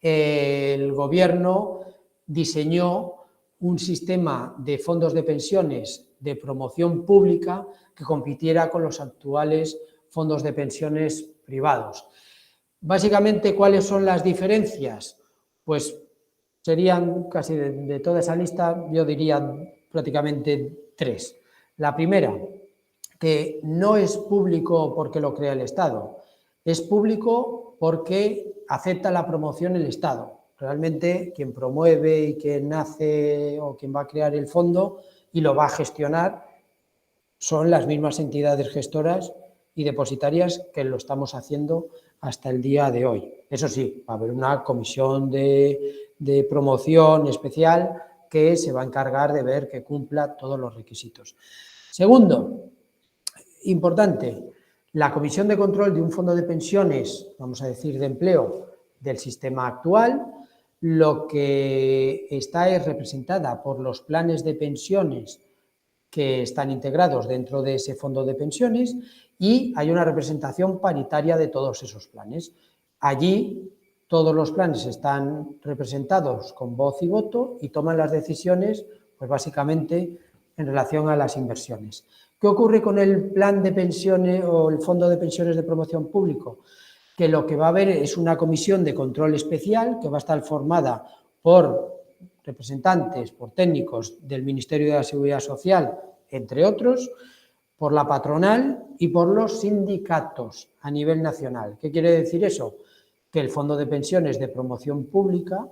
Speaker 3: el gobierno diseñó un sistema de fondos de pensiones de promoción pública que compitiera con los actuales fondos de pensiones privados. Básicamente, ¿cuáles son las diferencias? Pues serían casi de toda esa lista, yo diría prácticamente 3. La primera, que no es público porque lo crea el Estado, es público porque acepta la promoción el Estado. Realmente quien promueve y quien hace o quien va a crear el fondo y lo va a gestionar son las mismas entidades gestoras y depositarias que lo estamos haciendo hasta el día de hoy. Eso sí, va a haber una comisión de promoción especial que se va a encargar de ver que cumpla todos los requisitos. Segundo, importante, la comisión de control de un fondo de pensiones, vamos a decir de empleo, del sistema actual, lo que está es representada por los planes de pensiones que están integrados dentro de ese fondo de pensiones y hay una representación paritaria de todos esos planes. Allí todos los planes están representados con voz y voto y toman las decisiones, pues básicamente en relación a las inversiones. ¿Qué ocurre con el plan de pensiones o el fondo de pensiones de promoción público? Que lo que va a haber es una comisión de control especial que va a estar formada por representantes, por técnicos del Ministerio de la Seguridad Social, entre otros, por la patronal y por los sindicatos a nivel nacional. ¿Qué quiere decir eso? Que el Fondo de Pensiones de Promoción Pública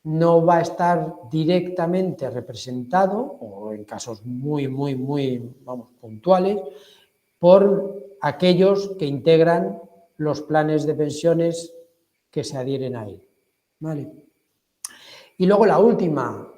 Speaker 3: no va a estar directamente representado, o en casos muy puntuales, por aquellos que integran los planes de pensiones que se adhieren a él. ¿Vale? Y luego la última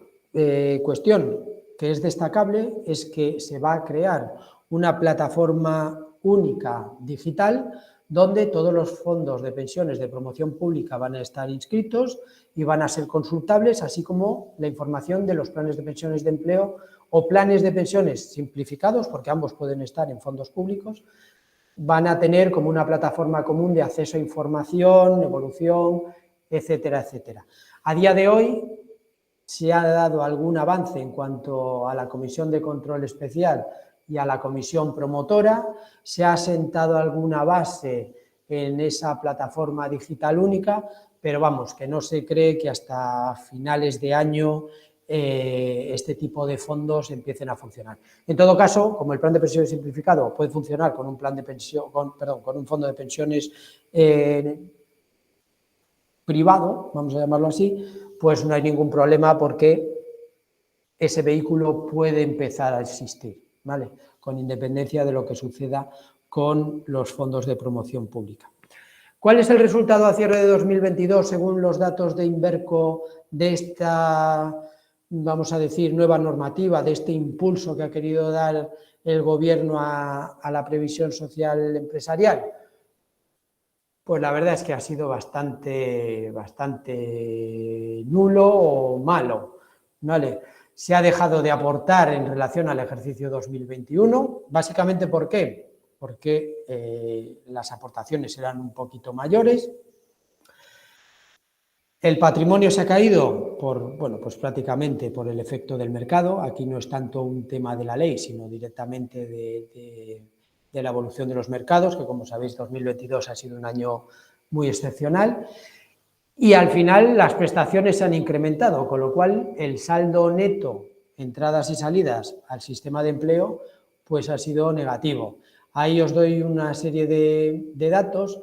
Speaker 3: cuestión que es destacable es que se va a crear una plataforma única digital donde todos los fondos de pensiones de promoción pública van a estar inscritos y van a ser consultables, así como la información de los planes de pensiones de empleo o planes de pensiones simplificados, porque ambos pueden estar en fondos públicos, van a tener como una plataforma común de acceso a información, evolución, etcétera, etcétera. A día de hoy se ha dado algún avance en cuanto a la Comisión de Control Especial y a la Comisión Promotora, se ha sentado alguna base en esa plataforma digital única, pero vamos, que no se cree que hasta finales de año este tipo de fondos empiecen a funcionar. En todo caso, como el plan de pensiones simplificado puede funcionar con un plan de pensión, con un fondo de pensiones privado, vamos a llamarlo así, pues no hay ningún problema porque ese vehículo puede empezar a existir, ¿vale? Con independencia de lo que suceda con los fondos de promoción pública. ¿Cuál es el resultado a cierre de 2022 según los datos de Inverco de esta, vamos a decir, nueva normativa, de este impulso que ha querido dar el Gobierno a la previsión social empresarial? Pues la verdad es que ha sido bastante nulo o malo, ¿vale? Se ha dejado de aportar en relación al ejercicio 2021, básicamente ¿por qué? Porque las aportaciones eran un poquito mayores. El patrimonio se ha caído pues prácticamente por el efecto del mercado. Aquí no es tanto un tema de la ley, sino directamente de la evolución de los mercados, que como sabéis 2022 ha sido un año muy excepcional. Y al final las prestaciones se han incrementado, con lo cual el saldo neto, entradas y salidas al sistema de empleo, pues ha sido negativo. Ahí os doy una serie de datos,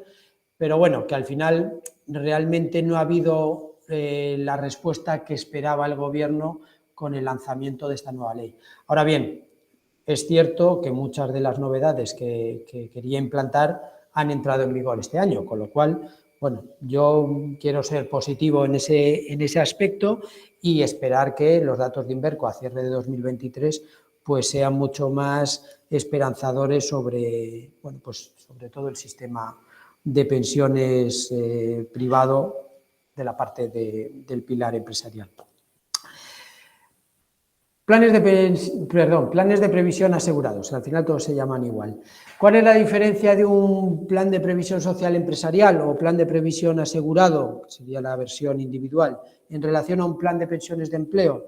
Speaker 3: pero bueno, que al final realmente no ha habido la respuesta que esperaba el Gobierno con el lanzamiento de esta nueva ley. Ahora bien, es cierto que muchas de las novedades que quería implantar han entrado en vigor este año, con lo cual, bueno, yo quiero ser positivo en ese aspecto y esperar que los datos de Inverco a cierre de 2023 pues sean mucho más esperanzadores sobre, bueno, pues sobre todo el sistema de pensiones privado de la parte del pilar empresarial. Planes de previsión asegurados, al final todos se llaman igual. ¿Cuál es la diferencia de un plan de previsión social empresarial o plan de previsión asegurado, que sería la versión individual, en relación a un plan de pensiones de empleo?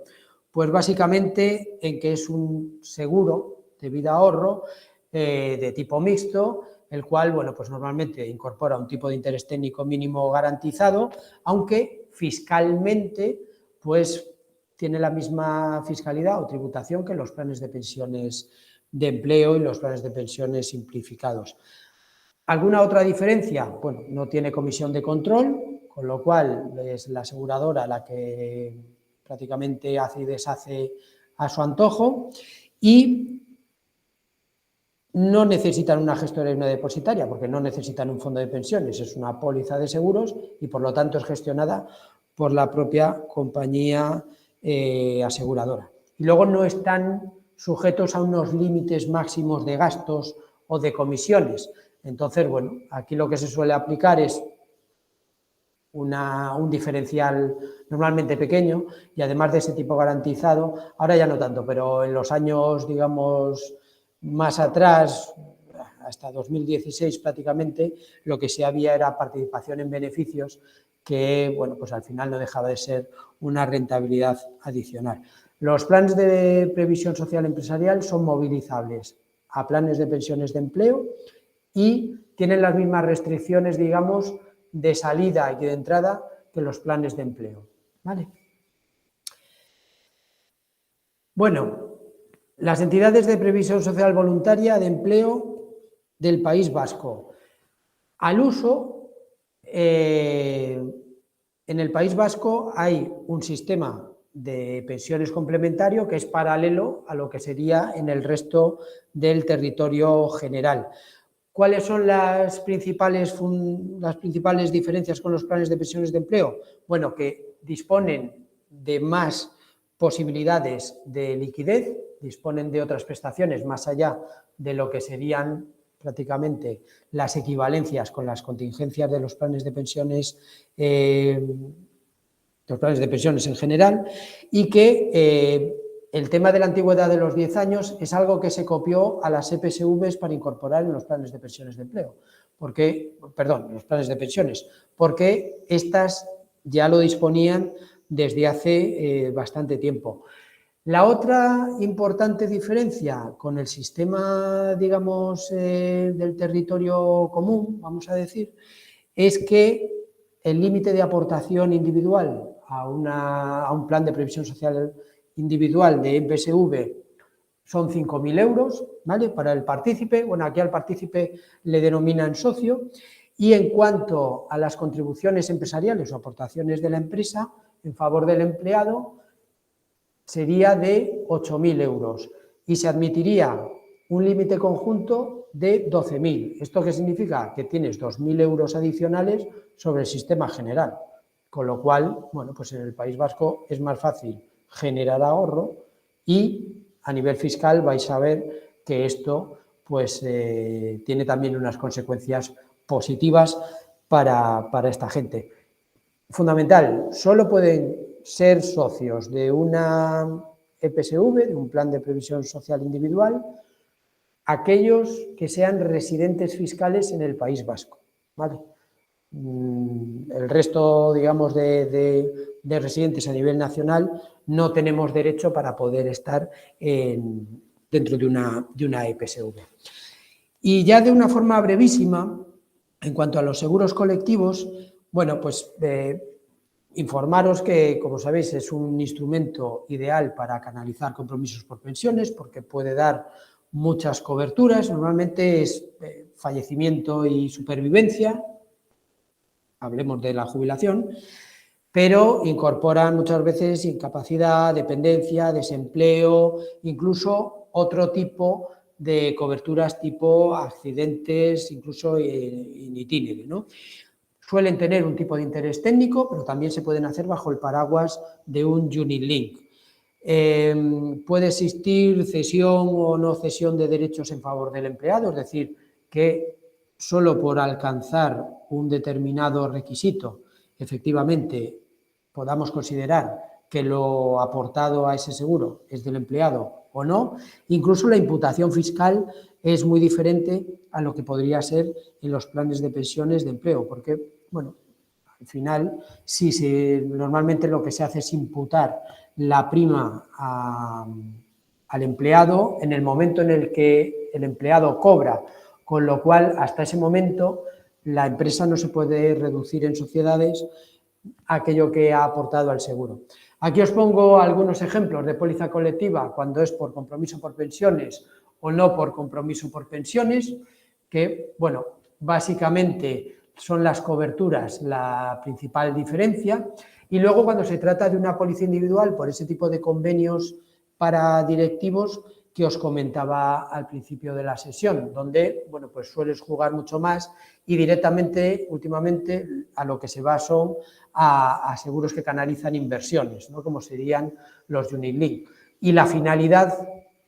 Speaker 3: Pues básicamente en que es un seguro de vida ahorro de tipo mixto, el cual, bueno, pues normalmente incorpora un tipo de interés técnico mínimo garantizado, aunque fiscalmente, pues tiene la misma fiscalidad o tributación que los planes de pensiones de empleo y los planes de pensiones simplificados. ¿Alguna otra diferencia? Bueno, no tiene comisión de control, con lo cual es la aseguradora la que prácticamente hace y deshace a su antojo y no necesitan una gestora y una depositaria, porque no necesitan un fondo de pensiones, es una póliza de seguros y por lo tanto es gestionada por la propia compañía aseguradora. Y luego no están sujetos a unos límites máximos de gastos o de comisiones. Entonces, bueno, aquí lo que se suele aplicar es un diferencial normalmente pequeño y además de ese tipo garantizado, ahora ya no tanto, pero en los años, digamos, más atrás, hasta 2016 prácticamente, lo que sí había era participación en beneficios que, bueno, pues al final no dejaba de ser una rentabilidad adicional. Los planes de previsión social empresarial son movilizables a planes de pensiones de empleo y tienen las mismas restricciones, digamos, de salida y de entrada que los planes de empleo. ¿Vale? Bueno, las entidades de previsión social voluntaria de empleo del País Vasco. Al uso, en el País Vasco hay un sistema de pensiones complementario que es paralelo a lo que sería en el resto del territorio general. ¿Cuáles son las principales diferencias con los planes de pensiones de empleo? Bueno, que disponen de más posibilidades de liquidez, disponen de otras prestaciones más allá de lo que serían prácticamente las equivalencias con las contingencias de los planes de pensiones, en general, y que el tema de la antigüedad de los 10 años es algo que se copió a las EPSVs para incorporar en los planes de pensiones de empleo, los planes de pensiones, porque estas ya lo disponían desde hace bastante tiempo. La otra importante diferencia con el sistema, digamos, del territorio común, vamos a decir, es que el límite de aportación individual a un plan de previsión social individual de EPSV son 5.000 euros, ¿vale? Para el partícipe, bueno, aquí al partícipe le denominan socio, y en cuanto a las contribuciones empresariales o aportaciones de la empresa en favor del empleado, sería de 8.000 euros y se admitiría un límite conjunto de 12.000. ¿Esto qué significa? Que tienes 2.000 euros adicionales sobre el sistema general, con lo cual, bueno, pues en el País Vasco es más fácil generar ahorro y a nivel fiscal vais a ver que esto pues tiene también unas consecuencias positivas para esta gente. Fundamental, solo pueden ser socios de una EPSV, de un plan de previsión social individual, aquellos que sean residentes fiscales en el País Vasco, ¿vale? El resto, digamos, de residentes a nivel nacional no tenemos derecho para poder estar dentro de una EPSV. Y ya de una forma brevísima, en cuanto a los seguros colectivos, bueno, pues informaros que, como sabéis, es un instrumento ideal para canalizar compromisos por pensiones porque puede dar muchas coberturas, normalmente es fallecimiento y supervivencia, hablemos de la jubilación, pero incorporan muchas veces incapacidad, dependencia, desempleo, incluso otro tipo de coberturas tipo accidentes, incluso in itinere, ¿no? Suelen tener un tipo de interés técnico, pero también se pueden hacer bajo el paraguas de un unit link. Puede existir cesión o no cesión de derechos en favor del empleado, es decir, que solo por alcanzar un determinado requisito, efectivamente, podamos considerar que lo aportado a ese seguro es del empleado o no. Incluso la imputación fiscal es muy diferente a lo que podría ser en los planes de pensiones de empleo, porque, bueno, al final, normalmente lo que se hace es imputar la prima al empleado en el momento en el que el empleado cobra, con lo cual, hasta ese momento, la empresa no se puede reducir en sociedades aquello que ha aportado al seguro. Aquí os pongo algunos ejemplos de póliza colectiva cuando es por compromiso por pensiones o no por compromiso por pensiones, que, bueno, básicamente son las coberturas la principal diferencia, y luego cuando se trata de una póliza individual por ese tipo de convenios para directivos, que os comentaba al principio de la sesión, donde, bueno, pues sueles jugar mucho más y directamente, últimamente, a lo que se va son a seguros que canalizan inversiones, ¿no? Como serían los Unit Link. Y la finalidad,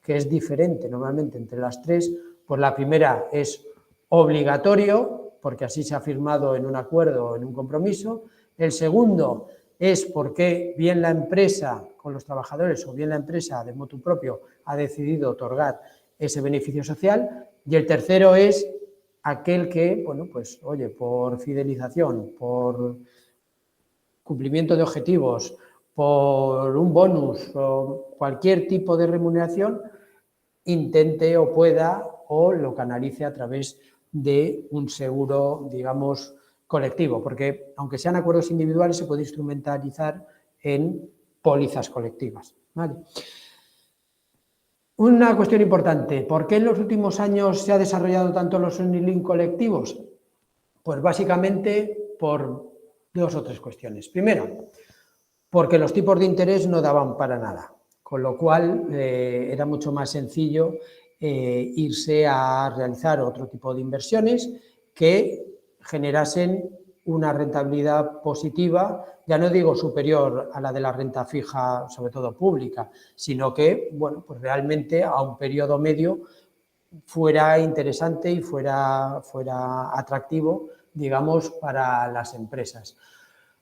Speaker 3: que es diferente normalmente entre las tres, pues la primera es obligatorio, porque así se ha firmado en un acuerdo o en un compromiso. El segundo es porque bien la empresa con los trabajadores o bien la empresa de motu propio ha decidido otorgar ese beneficio social. Y el tercero es aquel que, bueno, pues oye, por fidelización, por cumplimiento de objetivos, por un bonus o cualquier tipo de remuneración, intente o pueda o lo canalice a través de un seguro, digamos, colectivo, porque aunque sean acuerdos individuales, se puede instrumentalizar en pólizas colectivas, ¿vale? Una cuestión importante, ¿por qué en los últimos años se ha desarrollado tanto los Unit Link colectivos? Pues básicamente por dos o tres cuestiones. Primero, porque los tipos de interés no daban para nada, con lo cual era mucho más sencillo irse a realizar otro tipo de inversiones que generasen una rentabilidad positiva, ya no digo superior a la de la renta fija, sobre todo pública, sino que, bueno, pues realmente a un periodo medio fuera interesante y fuera atractivo, digamos, para las empresas.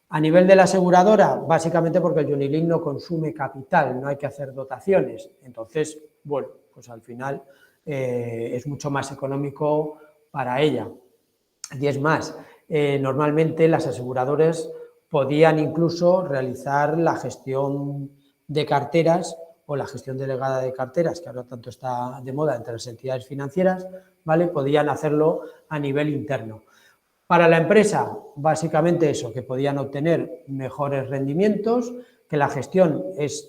Speaker 3: A nivel de la aseguradora, básicamente porque el Unit Link no consume capital, no hay que hacer dotaciones. Entonces, bueno, pues al final es mucho más económico para ella. Y es más, normalmente las aseguradoras podían incluso realizar la gestión de carteras o la gestión delegada de carteras, que ahora tanto está de moda entre las entidades financieras, ¿vale? Podían hacerlo a nivel interno. Para la empresa, básicamente eso, que podían obtener mejores rendimientos, que la gestión es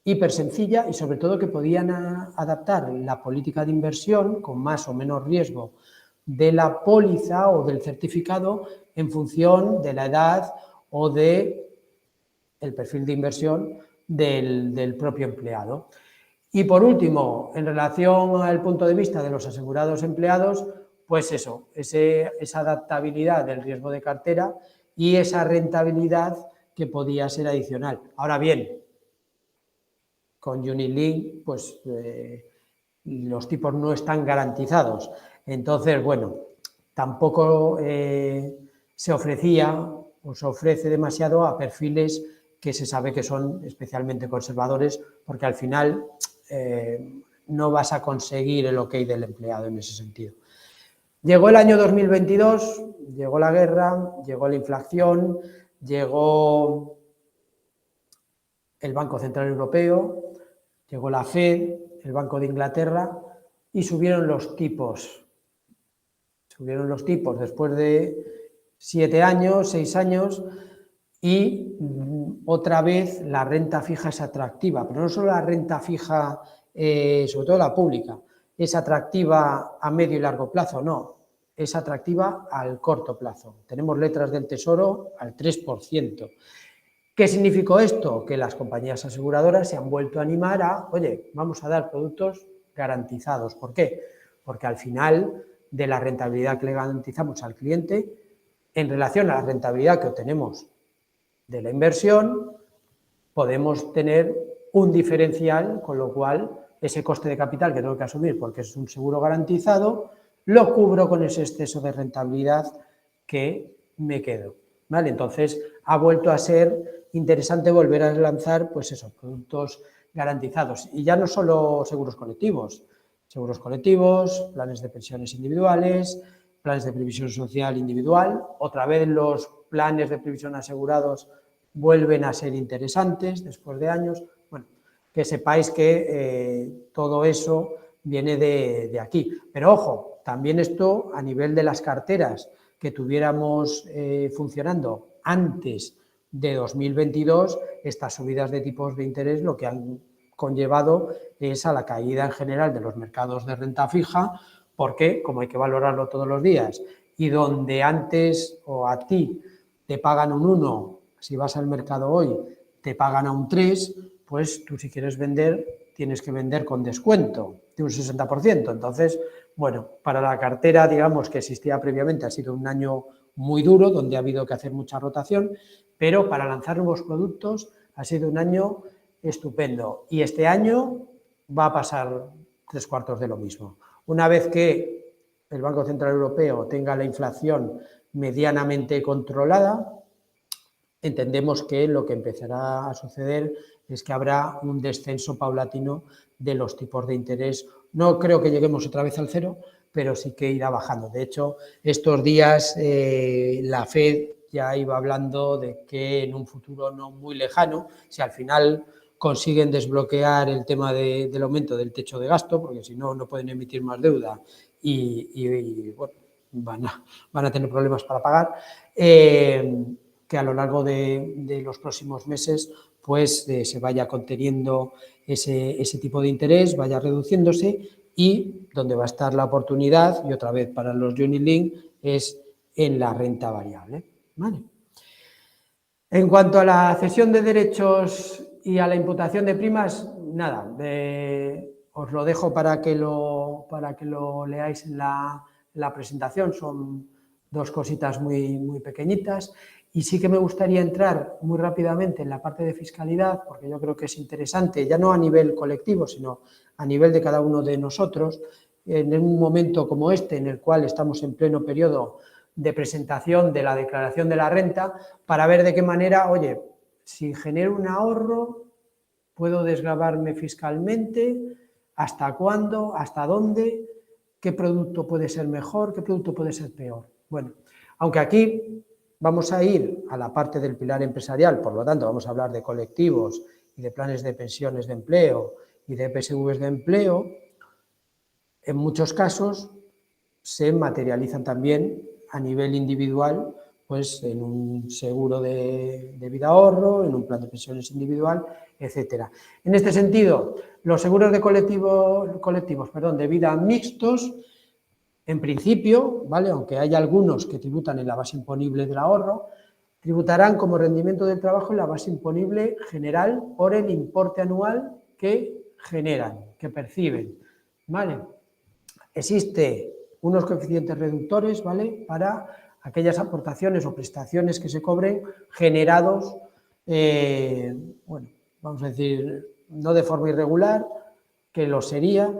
Speaker 3: hiper sencilla y sobre todo que podían adaptar la política de inversión con más o menos riesgo de la póliza o del certificado en función de la edad o de el perfil de inversión del propio empleado. Y por último, en relación al punto de vista de los asegurados empleados, pues eso, esa adaptabilidad del riesgo de cartera y esa rentabilidad que podía ser adicional. Ahora bien, con Unit Link, pues los tipos no están garantizados. Entonces, bueno, tampoco se ofrecía o se ofrece demasiado a perfiles que se sabe que son especialmente conservadores, porque al final no vas a conseguir el ok del empleado en ese sentido. Llegó el año 2022, llegó la guerra, llegó la inflación, llegó el Banco Central Europeo, llegó la FED, el Banco de Inglaterra y subieron los tipos. Subieron los tipos después de 7 años, 6 años y otra vez la renta fija es atractiva, pero no solo la renta fija, sobre todo la pública, es atractiva a medio y largo plazo, no, es atractiva al corto plazo. Tenemos letras del Tesoro al 3%. ¿Qué significó esto? Que las compañías aseguradoras se han vuelto a animar a, oye, vamos a dar productos garantizados. ¿Por qué? Porque al final de la rentabilidad que le garantizamos al cliente, en relación a la rentabilidad que obtenemos de la inversión, podemos tener un diferencial, con lo cual ese coste de capital que tengo que asumir porque es un seguro garantizado, lo cubro con ese exceso de rentabilidad que me quedo, ¿vale? Entonces, ha vuelto a ser interesante volver a lanzar, pues eso, productos garantizados. Y ya no solo seguros colectivos, planes de pensiones individuales, planes de previsión social individual. Otra vez los planes de previsión asegurados vuelven a ser interesantes después de años. Bueno, que sepáis que todo eso viene de aquí. Pero ojo, también esto a nivel de las carteras que tuviéramos funcionando antes de 2022, estas subidas de tipos de interés lo que han conllevado es a la caída en general de los mercados de renta fija, porque, como hay que valorarlo todos los días, y donde antes o a ti te pagan un 1, si vas al mercado hoy te pagan a un 3, pues tú si quieres vender tienes que vender con descuento de un 60%. Entonces, bueno, para la cartera, digamos, que existía previamente, ha sido un año muy duro, donde ha habido que hacer mucha rotación, pero para lanzar nuevos productos ha sido un año estupendo. Y este año va a pasar 3/4 de lo mismo. Una vez que el Banco Central Europeo tenga la inflación medianamente controlada, entendemos que lo que empezará a suceder es que habrá un descenso paulatino de los tipos de interés. No creo que lleguemos otra vez al cero, pero sí que irá bajando. De hecho, estos días la Fed ya iba hablando de que en un futuro no muy lejano, si al final consiguen desbloquear el tema del aumento del techo de gasto, porque si no, no pueden emitir más deuda y bueno, van a tener problemas para pagar, que a lo largo de los próximos meses pues se vaya conteniendo ese tipo de interés, vaya reduciéndose, y donde va a estar la oportunidad, y otra vez para los unit link, es en la renta variable. ¿Vale? En cuanto a la cesión de derechos y a la imputación de primas, nada, os lo dejo para que lo leáis en la presentación. Son dos cositas muy pequeñitas. Y sí que me gustaría entrar muy rápidamente en la parte de fiscalidad, porque yo creo que es interesante, ya no a nivel colectivo, sino a nivel de cada uno de nosotros, en un momento como este, en el cual estamos en pleno periodo de presentación de la declaración de la renta, para ver de qué manera, oye, si genero un ahorro, puedo desgravarme fiscalmente, hasta cuándo, hasta dónde, qué producto puede ser mejor, qué producto puede ser peor. Bueno, aunque aquí vamos a ir a la parte del pilar empresarial, por lo tanto vamos a hablar de colectivos y de planes de pensiones de empleo y de PSVs de empleo, en muchos casos se materializan también a nivel individual, pues en un seguro de vida ahorro, en un plan de pensiones individual, etcétera. En este sentido, los seguros de colectivos de vida mixtos, en principio, ¿vale?, aunque hay algunos que tributan en la base imponible del ahorro, tributarán como rendimiento del trabajo en la base imponible general por el importe anual que generan, que perciben, ¿vale? Existe unos coeficientes reductores, ¿vale?, para aquellas aportaciones o prestaciones que se cobren generados, bueno, vamos a decir, no de forma irregular, que lo sería,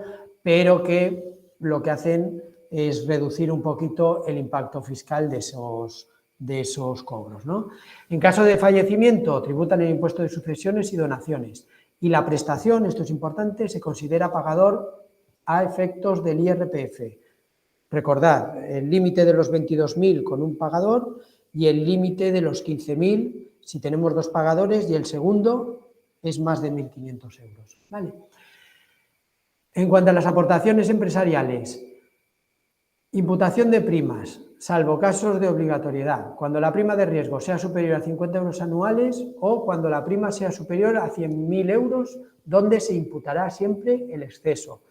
Speaker 3: pero que lo que hacen es reducir un poquito el impacto fiscal de esos cobros, ¿no? En caso de fallecimiento, tributan el impuesto de sucesiones y donaciones. Y la prestación, esto es importante, se considera pagador a efectos del IRPF. Recordad, el límite de los 22.000 con un pagador y el límite de los 15.000 si tenemos dos pagadores y el segundo es más de 1.500 euros. ¿Vale? En cuanto a las aportaciones empresariales, imputación de primas, salvo casos de obligatoriedad, cuando la prima de riesgo sea superior a 50 euros anuales o cuando la prima sea superior a 100.000 euros, donde se imputará siempre el exceso.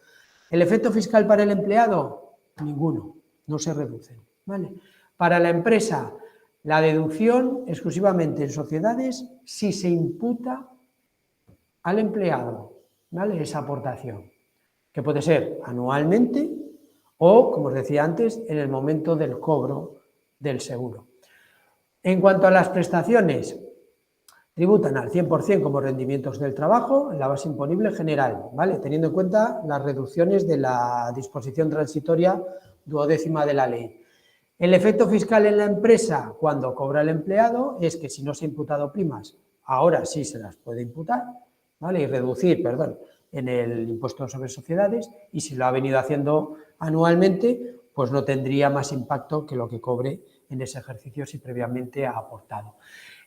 Speaker 3: ¿El efecto fiscal para el empleado? Ninguno, no se reducen, ¿vale? Para la empresa, la deducción exclusivamente en sociedades si se imputa al empleado, ¿vale?, esa aportación, que puede ser anualmente o, como os decía antes, en el momento del cobro del seguro. En cuanto a las prestaciones, tributan al 100% como rendimientos del trabajo en la base imponible general, ¿vale?, teniendo en cuenta las reducciones de la disposición transitoria 12ª de la ley. El efecto fiscal en la empresa cuando cobra el empleado es que si no se ha imputado primas, ahora sí se las puede imputar, ¿vale?, y reducir, perdón, en el impuesto sobre sociedades, y si lo ha venido haciendo anualmente, pues no tendría más impacto que lo que cobre en ese ejercicio si previamente ha aportado.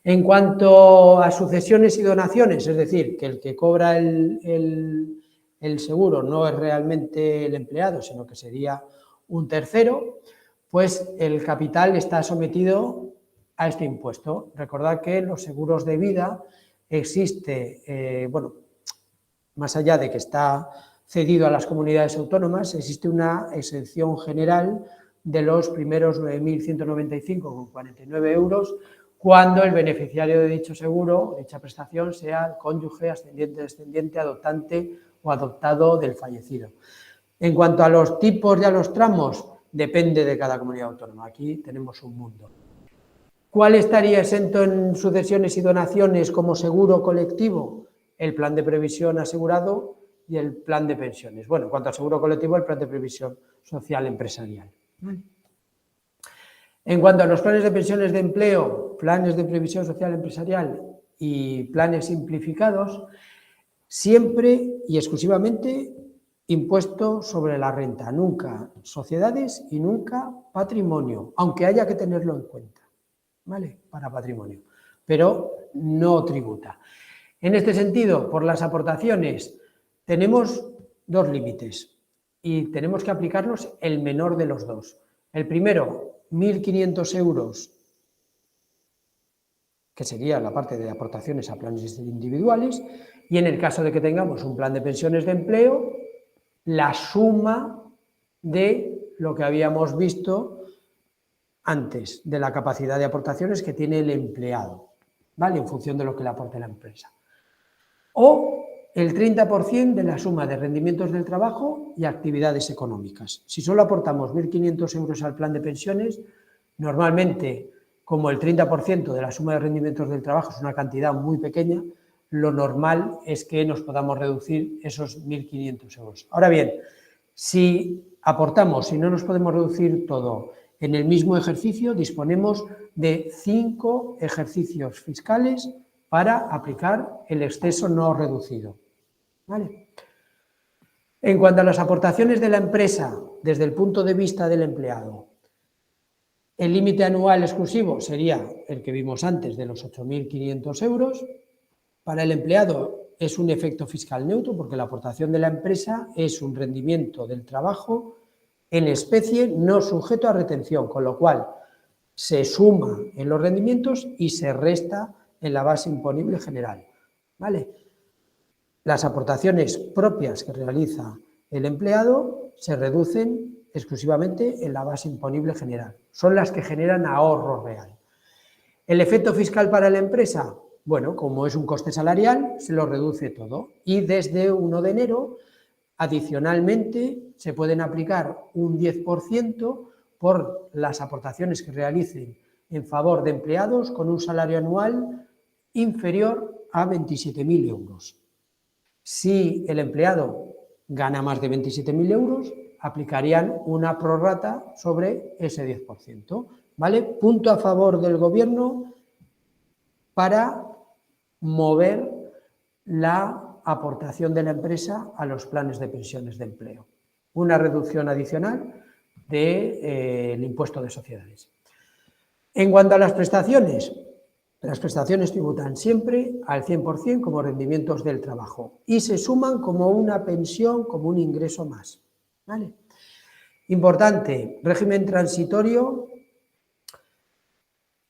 Speaker 3: En cuanto a sucesiones y donaciones, es decir, que el que cobra el seguro no es realmente el empleado, sino que sería un tercero, pues el capital está sometido a este impuesto. Recordad que en los seguros de vida existe, bueno, más allá de que está cedido a las comunidades autónomas, existe una exención general de los primeros 9.195,49 euros cuando el beneficiario de dicho seguro, dicha prestación, sea el cónyuge, ascendiente, descendiente, adoptante o adoptado del fallecido. En cuanto a los tipos y a los tramos, depende de cada comunidad autónoma. Aquí tenemos un mundo. ¿Cuál estaría exento en sucesiones y donaciones como seguro colectivo? El plan de previsión asegurado y el plan de pensiones. Bueno, en cuanto al seguro colectivo, el plan de previsión social empresarial. En cuanto a los planes de pensiones de empleo, planes de previsión social empresarial y planes simplificados, siempre y exclusivamente impuesto sobre la renta, nunca sociedades y nunca patrimonio, aunque haya que tenerlo en cuenta, ¿vale? Para patrimonio, pero no tributa. En este sentido, por las aportaciones, tenemos dos límites y tenemos que aplicarlos el menor de los dos. El primero, 1.500 euros, que sería la parte de aportaciones a planes individuales, y en el caso de que tengamos un plan de pensiones de empleo, la suma de lo que habíamos visto antes, de la capacidad de aportaciones que tiene el empleado, ¿vale? En función de lo que le aporte la empresa. O el 30% de la suma de rendimientos del trabajo y actividades económicas. Si solo aportamos 1.500 euros al plan de pensiones, normalmente, como el 30% de la suma de rendimientos del trabajo es una cantidad muy pequeña, lo normal es que nos podamos reducir esos 1.500 euros. Ahora bien, si aportamos y no nos podemos reducir todo en el mismo ejercicio, disponemos de 5 ejercicios fiscales para aplicar el exceso no reducido. ¿Vale? En cuanto a las aportaciones de la empresa desde el punto de vista del empleado, el límite anual exclusivo sería el que vimos antes de los 8.500 euros. Para el empleado es un efecto fiscal neutro porque la aportación de la empresa es un rendimiento del trabajo en especie no sujeto a retención, con lo cual se suma en los rendimientos y se resta en la base imponible general. ¿Vale? Las aportaciones propias que realiza el empleado se reducen exclusivamente en la base imponible general. Son las que generan ahorro real. ¿El efecto fiscal para la empresa? Bueno, como es un coste salarial, se lo reduce todo. Y desde 1 de enero, adicionalmente, se pueden aplicar un 10% por las aportaciones que realicen en favor de empleados con un salario anual inferior a 27.000 euros. Si el empleado gana más de 27.000 euros, aplicarían una prorrata sobre ese 10%. ¿Vale? Punto a favor del gobierno para mover la aportación de la empresa a los planes de pensiones de empleo. Una reducción adicional del impuesto de sociedades. En cuanto a las prestaciones tributan siempre al 100% como rendimientos del trabajo y se suman como una pensión, como un ingreso más. ¿Vale? Importante, régimen transitorio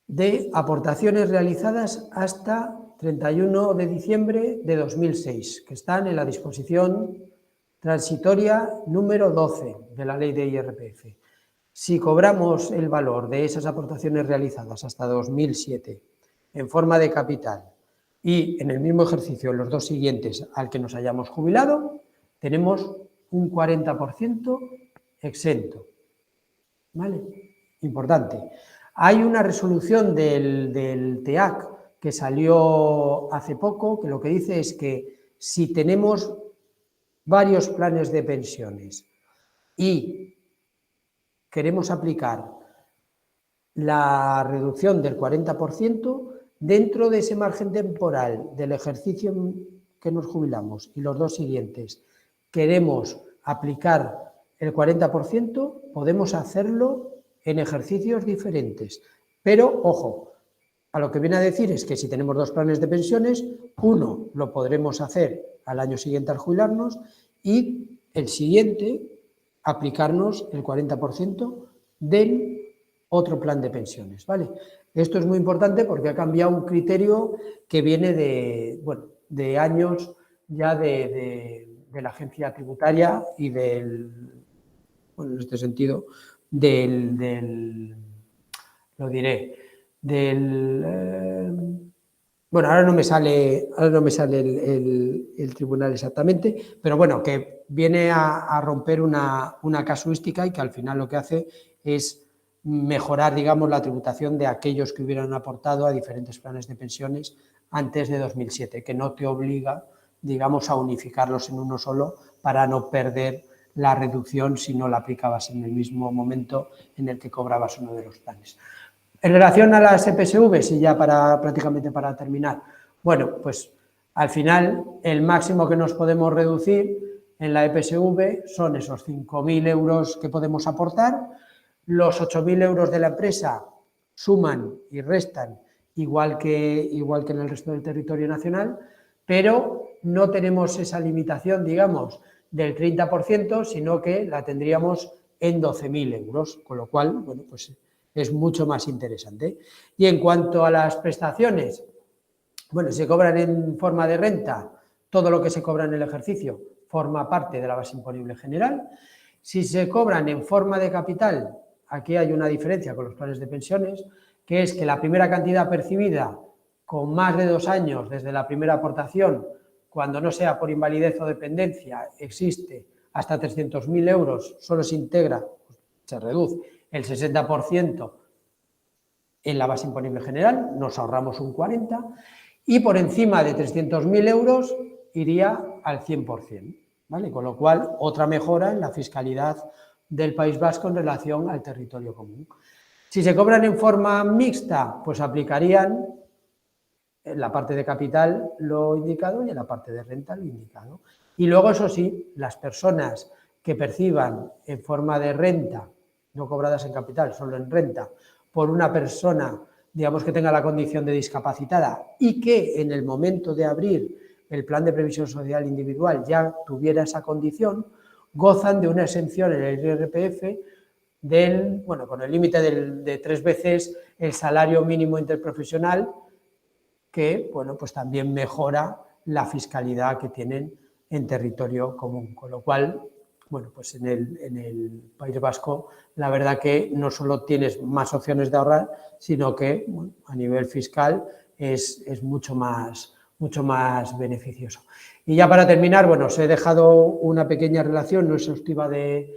Speaker 3: de aportaciones realizadas hasta 31 de diciembre de 2006, que están en la disposición transitoria número 12 de la ley de IRPF. Si cobramos el valor de esas aportaciones realizadas hasta 2007 en forma de capital y en el mismo ejercicio los dos siguientes al que nos hayamos jubilado, tenemos un 40% exento. ¿Vale? Importante. Hay una resolución del TEAC que salió hace poco, que lo que dice es que si tenemos varios planes de pensiones y queremos aplicar la reducción del 40%, dentro de ese margen temporal del ejercicio que nos jubilamos y los dos siguientes, queremos aplicar el 40%, podemos hacerlo en ejercicios diferentes. Pero, ojo, a lo que viene a decir es que si tenemos dos planes de pensiones, uno lo podremos hacer al año siguiente al jubilarnos y el siguiente aplicarnos el 40% del otro plan de pensiones, ¿vale? Esto es muy importante porque ha cambiado un criterio que viene de años ya de la agencia tributaria y en este sentido, Bueno, ahora no me sale el tribunal exactamente, pero bueno, que viene a romper una casuística y que al final lo que hace es mejorar, digamos, la tributación de aquellos que hubieran aportado a diferentes planes de pensiones antes de 2007, que no te obliga, digamos, a unificarlos en uno solo para no perder la reducción si no la aplicabas en el mismo momento en el que cobrabas uno de los planes. En relación a las EPSVs, y ya prácticamente para terminar, bueno, pues al final el máximo que nos podemos reducir en la EPSV son esos 5.000 euros que podemos aportar, los 8.000 euros de la empresa suman y restan igual que en el resto del territorio nacional, pero no tenemos esa limitación, digamos, del 30%, sino que la tendríamos en 12.000 euros, con lo cual, bueno, pues es mucho más interesante. Y en cuanto a las prestaciones, bueno, si se cobran en forma de renta, todo lo que se cobra en el ejercicio forma parte de la base imponible general. Si se cobran en forma de capital, aquí hay una diferencia con los planes de pensiones, que es que la primera cantidad percibida con más de 2 años desde la primera aportación, cuando no sea por invalidez o dependencia, existe hasta 300.000 euros, solo se integra, se reduce el 60% en la base imponible general, nos ahorramos un 40%, y por encima de 300.000 euros iría al 100%, ¿vale? Con lo cual, otra mejora en la fiscalidad del País Vasco en relación al territorio común. Si se cobran en forma mixta, pues aplicarían en la parte de capital lo indicado y en la parte de renta lo indicado. Y luego, eso sí, las personas que perciban en forma de renta, no cobradas en capital, solo en renta, por una persona, digamos, que tenga la condición de discapacitada y que en el momento de abrir el plan de previsión social individual ya tuviera esa condición, gozan de una exención en el IRPF con el límite de 3 veces el salario mínimo interprofesional, que, bueno, pues también mejora la fiscalidad que tienen en territorio común. Con lo cual, bueno, pues en el País Vasco, la verdad que no solo tienes más opciones de ahorrar, sino que, bueno, a nivel fiscal es mucho más beneficioso. Y ya para terminar, bueno, os he dejado una pequeña relación no exhaustiva de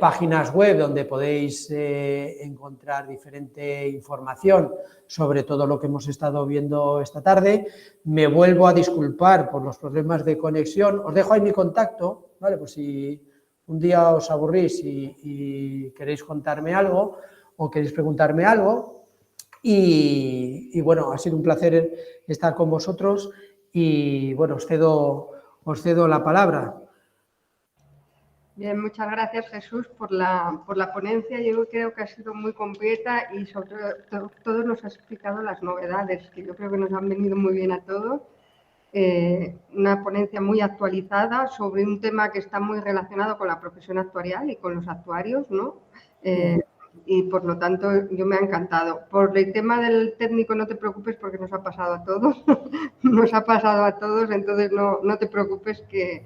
Speaker 3: páginas web donde podéis encontrar diferente información sobre todo lo que hemos estado viendo esta tarde. Me vuelvo a disculpar por los problemas de conexión. Os dejo ahí mi contacto, ¿vale? Pues si un día os aburrís y queréis contarme algo o queréis preguntarme algo. Y bueno, ha sido un placer estar con vosotros y bueno, os cedo la palabra.
Speaker 1: Bien, muchas gracias Jesús por la ponencia. Yo creo que ha sido muy completa y sobre todo nos has explicado las novedades, que yo creo que nos han venido muy bien a todos. Una ponencia muy actualizada sobre un tema que está muy relacionado con la profesión actuarial y con los actuarios, ¿no? Y por lo tanto yo me ha encantado. Por el tema del técnico no te preocupes porque nos ha pasado a todos, nos ha pasado a todos, entonces no te preocupes que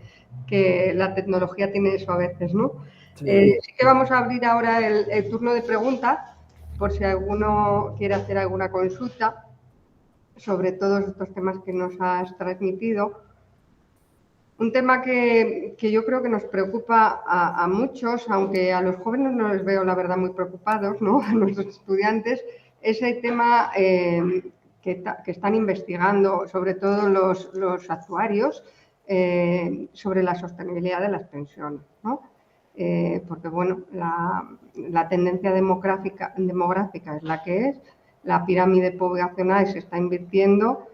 Speaker 1: la tecnología tiene eso a veces, ¿no? Sí, que vamos a abrir ahora el turno de preguntas por si alguno quiere hacer alguna consulta sobre todos estos temas que nos has transmitido. Un tema que yo creo que nos preocupa a muchos, aunque a los jóvenes no les veo la verdad muy preocupados, ¿no? A nuestros estudiantes, es el tema que están investigando, sobre todo los actuarios, sobre la sostenibilidad de las pensiones, ¿no? Porque, bueno, la tendencia demográfica es la que es, la pirámide poblacional se está invirtiendo,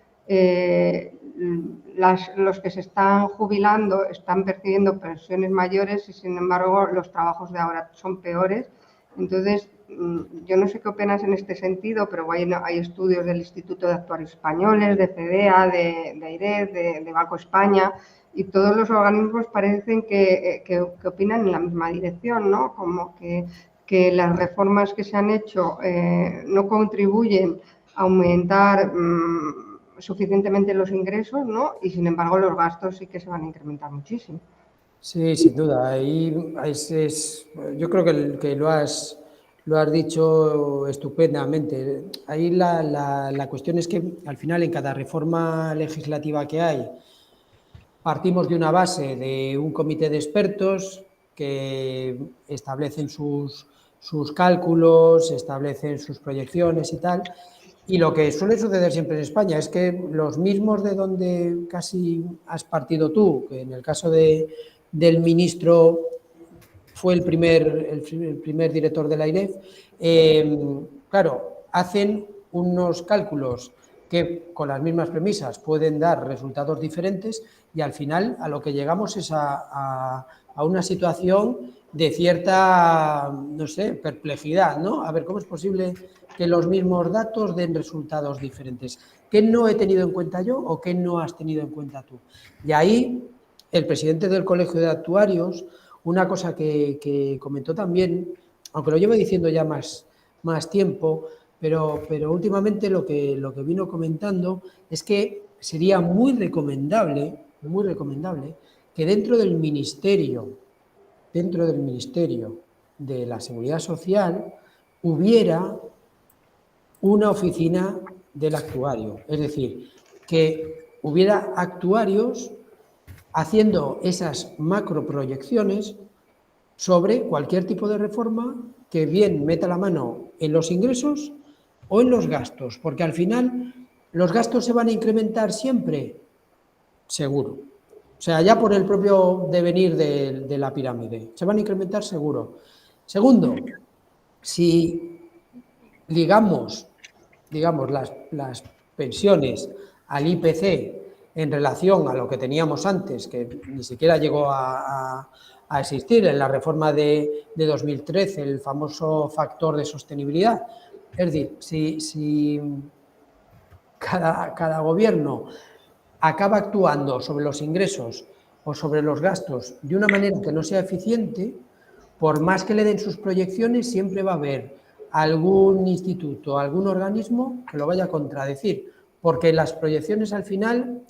Speaker 1: los que se están jubilando están percibiendo pensiones mayores y, sin embargo, los trabajos de ahora son peores. Entonces, yo no sé qué opinas en este sentido, pero hay estudios del Instituto de Actuarios Españoles, de CEDEA, de AIREF, de Banco España, y todos los organismos parecen que opinan en la misma dirección, ¿no? Como que las reformas que se han hecho no contribuyen a aumentar suficientemente los ingresos, ¿no? Y sin embargo los gastos sí que se van a incrementar muchísimo.
Speaker 3: Sí, sin duda. Yo creo que lo has lo has dicho estupendamente. Ahí la cuestión es que al final en cada reforma legislativa que hay partimos de una base de un comité de expertos que establecen sus cálculos, establecen sus proyecciones y tal. Y lo que suele suceder siempre en España es que los mismos de donde casi has partido tú, que en el caso del ministro fue el primer director de la AIREF, claro, hacen unos cálculos que con las mismas premisas pueden dar resultados diferentes y al final a lo que llegamos es a una situación de cierta, no sé, perplejidad, ¿no? A ver, ¿cómo es posible que los mismos datos den resultados diferentes? ¿Qué no he tenido en cuenta yo o qué no has tenido en cuenta tú? Y ahí el presidente del Colegio de Actuarios, una cosa que comentó también, aunque lo llevo diciendo ya más tiempo, pero últimamente lo que vino comentando es que sería muy recomendable que dentro del Ministerio de la Seguridad Social hubiera una oficina del actuario, es decir, que hubiera actuarios haciendo esas macroproyecciones sobre cualquier tipo de reforma que bien meta la mano en los ingresos o en los gastos, porque al final los gastos se van a incrementar siempre, seguro. O sea, ya por el propio devenir de la pirámide, se van a incrementar seguro. Segundo, si ligamos las pensiones al IPC en relación a lo que teníamos antes, que ni siquiera llegó a existir en la reforma de 2013, el famoso factor de sostenibilidad. Es decir, si cada gobierno acaba actuando sobre los ingresos o sobre los gastos de una manera que no sea eficiente, por más que le den sus proyecciones, siempre va a haber algún instituto, algún organismo que lo vaya a contradecir, porque las proyecciones al final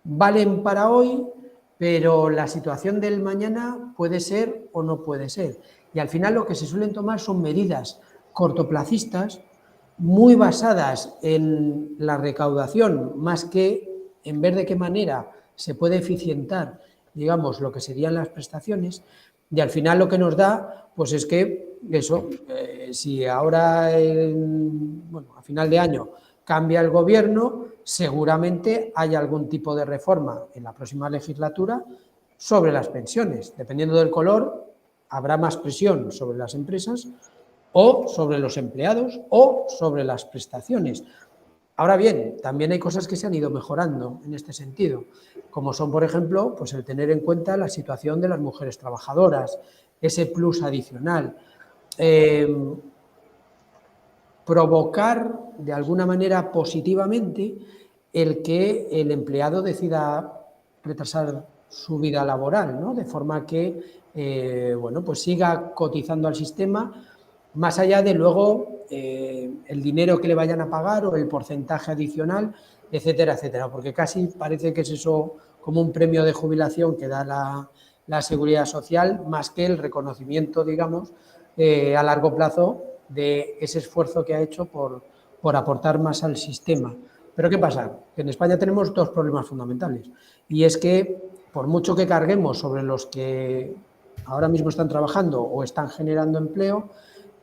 Speaker 3: valen para hoy, pero la situación del mañana puede ser o no puede ser. Y al final lo que se suelen tomar son medidas cortoplacistas, muy basadas en la recaudación, más que en ver de qué manera se puede eficientar, digamos, lo que serían las prestaciones, y al final lo que nos da, pues es que eso, si ahora, a final de año, cambia el gobierno, seguramente hay algún tipo de reforma en la próxima legislatura sobre las pensiones. Dependiendo del color, habrá más presión sobre las empresas o sobre los empleados o sobre las prestaciones. Ahora bien, también hay cosas que se han ido mejorando en este sentido, como son, por ejemplo, pues el tener en cuenta la situación de las mujeres trabajadoras, ese plus adicional, provocar de alguna manera positivamente el que el empleado decida retrasar su vida laboral, ¿no? De forma que pues siga cotizando al sistema, más allá de luego el dinero que le vayan a pagar o el porcentaje adicional, etcétera, etcétera, porque casi parece que es eso como un premio de jubilación que da la Seguridad Social, más que el reconocimiento, digamos, a largo plazo de ese esfuerzo que ha hecho por aportar más al sistema. Pero ¿qué pasa? Que en España tenemos dos problemas fundamentales, y es que por mucho que carguemos sobre los que ahora mismo están trabajando o están generando empleo,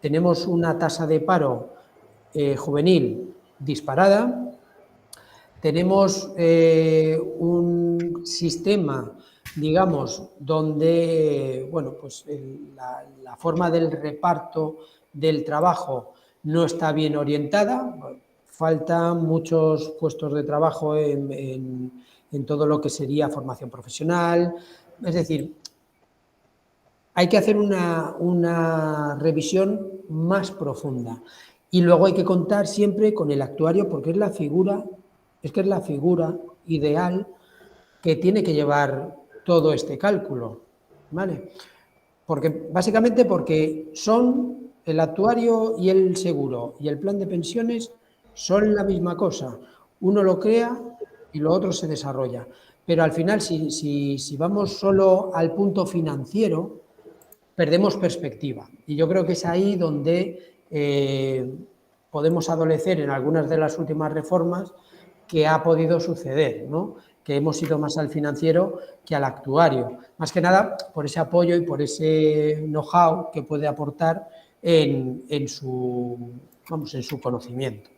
Speaker 3: tenemos una tasa de paro juvenil disparada, tenemos un sistema, digamos, donde pues la forma del reparto del trabajo no está bien orientada, faltan muchos puestos de trabajo en todo lo que sería formación profesional, es decir, hay que hacer una revisión más profunda. Y luego hay que contar siempre con el actuario, porque es la figura ideal que tiene que llevar todo este cálculo, ¿vale? Básicamente porque son el actuario y el seguro y el plan de pensiones son la misma cosa. Uno lo crea y lo otro se desarrolla. Pero al final, si vamos solo al punto financiero, perdemos perspectiva. Y yo creo que es ahí donde podemos adolecer en algunas de las últimas reformas que ha podido suceder, ¿no? Que hemos ido más al financiero que al actuario. Más que nada por ese apoyo y por ese know-how que puede aportar en su conocimiento.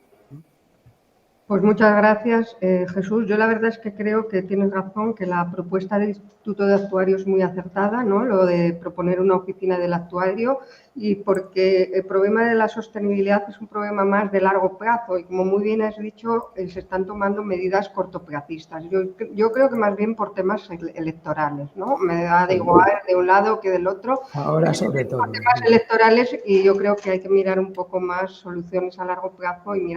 Speaker 1: Pues muchas gracias, Jesús. Yo la verdad es que creo que tienes razón, que la propuesta del Instituto de Actuarios es muy acertada, ¿no? Lo de proponer una oficina del actuario, y porque el problema de la sostenibilidad es un problema más de largo plazo y, como muy bien has dicho, se están tomando medidas cortoplacistas. Yo creo que más bien por temas electorales, ¿no? Me da de igual de un lado que del otro.
Speaker 3: Ahora sobre todo.
Speaker 1: Por temas electorales, y yo creo que hay que mirar un poco más soluciones a largo plazo y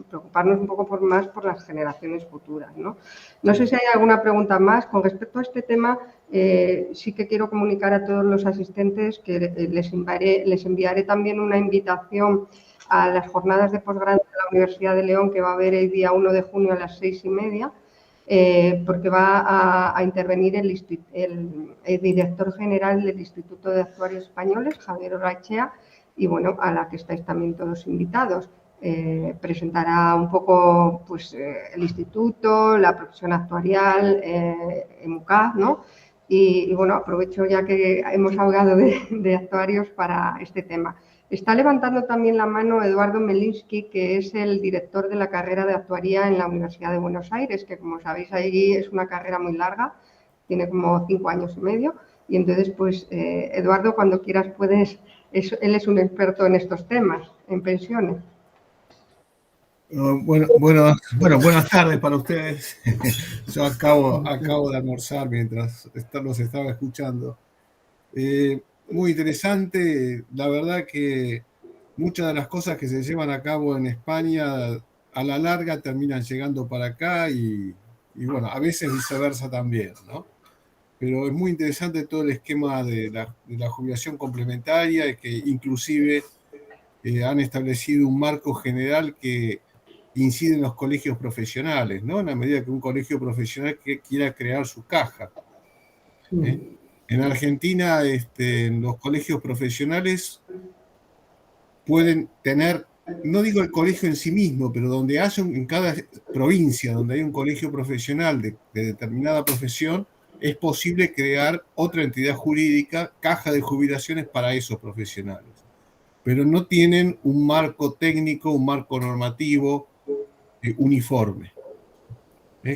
Speaker 1: preocuparnos un poco más por las generaciones futuras, ¿no? No sé si hay alguna pregunta más. Con respecto a este tema, sí que quiero comunicar a todos los asistentes que les enviaré también una invitación a las jornadas de posgrado de la Universidad de León, que va a haber el día 1 de junio a las 6:30, porque va a intervenir el director general del Instituto de Actuarios Españoles, Javier Orachea, y bueno, a la que estáis también todos invitados. Presentará un poco pues, el instituto, la profesión actuarial, EMUCA, ¿no? Y bueno, aprovecho ya que hemos hablado de actuarios para este tema. Está levantando también la mano Eduardo Melinsky, que es el director de la carrera de actuaría en la Universidad de Buenos Aires, que, como sabéis, ahí es una carrera muy larga, tiene como 5 años y medio. Y entonces, pues, Eduardo, cuando quieras puedes, él es un experto en estos temas, en pensiones.
Speaker 4: Bueno, buenas tardes para ustedes. Yo acabo de almorzar mientras los estaba escuchando. Muy interesante. La verdad que muchas de las cosas que se llevan a cabo en España a la larga terminan llegando para acá y bueno, a veces viceversa también, ¿no? Pero es muy interesante todo el esquema de la jubilación complementaria, que inclusive han establecido un marco general que incide en los colegios profesionales, ¿no? En la medida que un colegio profesional quiera crear su caja. En Argentina, en los colegios profesionales pueden tener, no digo el colegio en sí mismo, pero donde haya, en cada provincia donde hay un colegio profesional de determinada profesión, es posible crear otra entidad jurídica, caja de jubilaciones para esos profesionales. Pero no tienen un marco técnico, un marco normativo uniforme.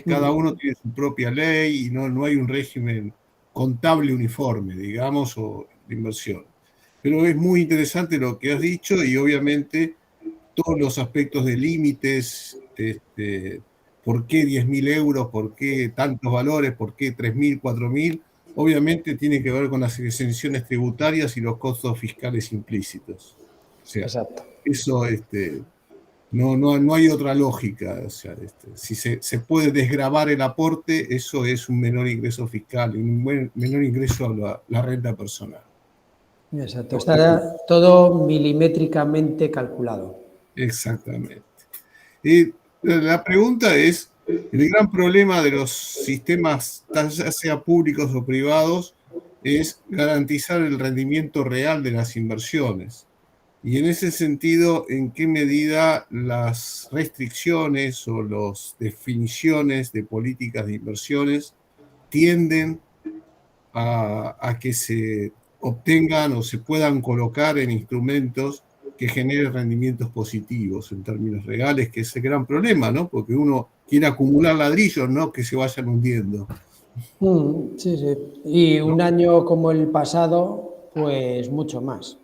Speaker 4: Cada uno tiene su propia ley y no hay un régimen contable uniforme, digamos, o de inversión. Pero es muy interesante lo que has dicho y obviamente todos los aspectos de límites, por qué 10.000 euros, por qué tantos valores, por qué 3.000, 4.000, obviamente tiene que ver con las exenciones tributarias y los costos fiscales implícitos. O sea, exacto. Eso no hay otra lógica. O sea, si se puede desgravar el aporte, eso es un menor ingreso fiscal, un menor ingreso a la renta personal.
Speaker 3: Exacto, está todo milimétricamente calculado.
Speaker 4: Exactamente. La pregunta es, el gran problema de los sistemas, ya sea públicos o privados, es garantizar el rendimiento real de las inversiones. Y en ese sentido, ¿en qué medida las restricciones o las definiciones de políticas de inversiones tienden a que se obtengan o se puedan colocar en instrumentos que generen rendimientos positivos en términos reales, que es el gran problema, ¿no? Porque uno quiere acumular ladrillos, no que se vayan hundiendo.
Speaker 3: Sí, sí. Y un año como el pasado, pues mucho más.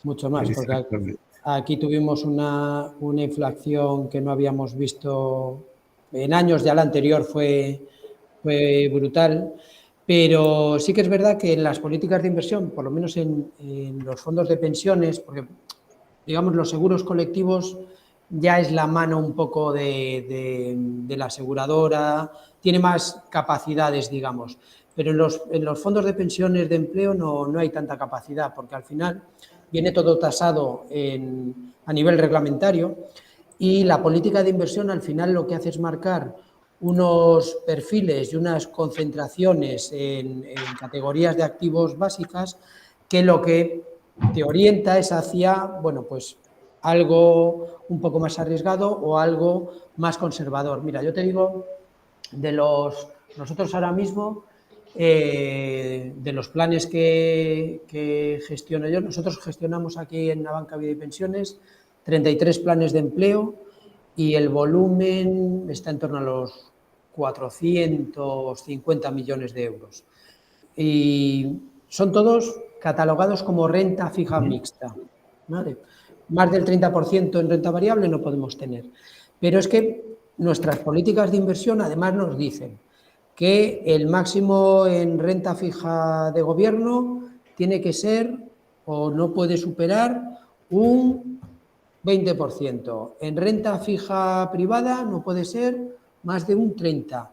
Speaker 3: Mucho más, porque aquí tuvimos una inflación que no habíamos visto en años, ya la anterior fue brutal, pero sí que es verdad que en las políticas de inversión, por lo menos en los fondos de pensiones, porque digamos los seguros colectivos ya es la mano un poco de la aseguradora, tiene más capacidades, digamos, pero en los fondos de pensiones de empleo no hay tanta capacidad, porque al final viene todo tasado a nivel reglamentario y la política de inversión al final lo que hace es marcar unos perfiles y unas concentraciones en categorías de activos básicas que lo que te orienta es hacia, bueno, pues algo un poco más arriesgado o algo más conservador. Mira, yo te digo, nosotros ahora mismo, de los planes que gestiono yo, nosotros gestionamos aquí en la Banca Vida y Pensiones 33 planes de empleo y el volumen está en torno a los 450 millones de euros. Y son todos catalogados como renta fija mixta, ¿vale? Más del 30% en renta variable no podemos tener. Pero es que nuestras políticas de inversión además nos dicen que el máximo en renta fija de gobierno tiene que ser o no puede superar un 20%. En renta fija privada no puede ser más de un 30%.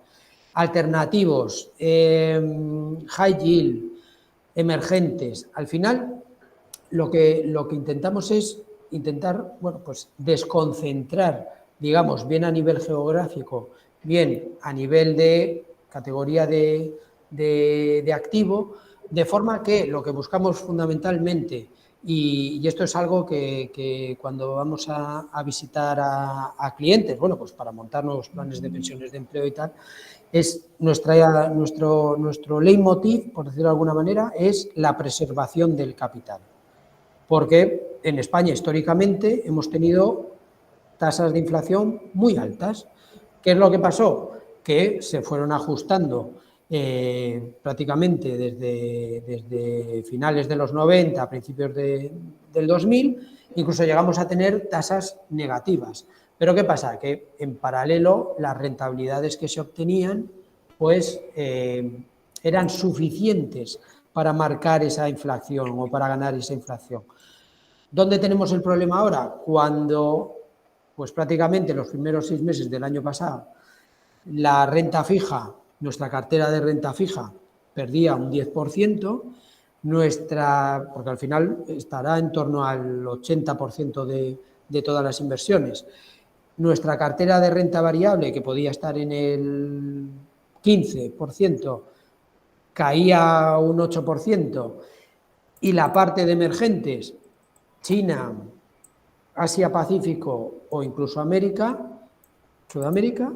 Speaker 3: Alternativos, high yield, emergentes. Al final, lo que intentamos es bueno, pues desconcentrar, digamos, bien a nivel geográfico, bien a nivel de categoría de activo, de forma que lo que buscamos fundamentalmente, y esto es algo que cuando vamos a visitar a clientes, bueno, pues para montar nuevos planes de pensiones de empleo y tal, es nuestro leitmotiv, por decirlo de alguna manera, es la preservación del capital. Porque en España históricamente hemos tenido tasas de inflación muy altas. ¿Qué es lo que pasó? Que se fueron ajustando prácticamente desde finales de los 90 a principios del 2000, incluso llegamos a tener tasas negativas. Pero ¿qué pasa? Que en paralelo las rentabilidades que se obtenían pues eran suficientes para marcar esa inflación o para ganar esa inflación. ¿Dónde tenemos el problema ahora? Cuando pues prácticamente los primeros 6 meses del año pasado la renta fija, nuestra cartera de renta fija perdía un 10%, porque al final estará en torno al 80% de todas las inversiones. Nuestra cartera de renta variable, que podía estar en el 15%, caía un 8%, y la parte de emergentes, China, Asia-Pacífico o incluso Sudamérica,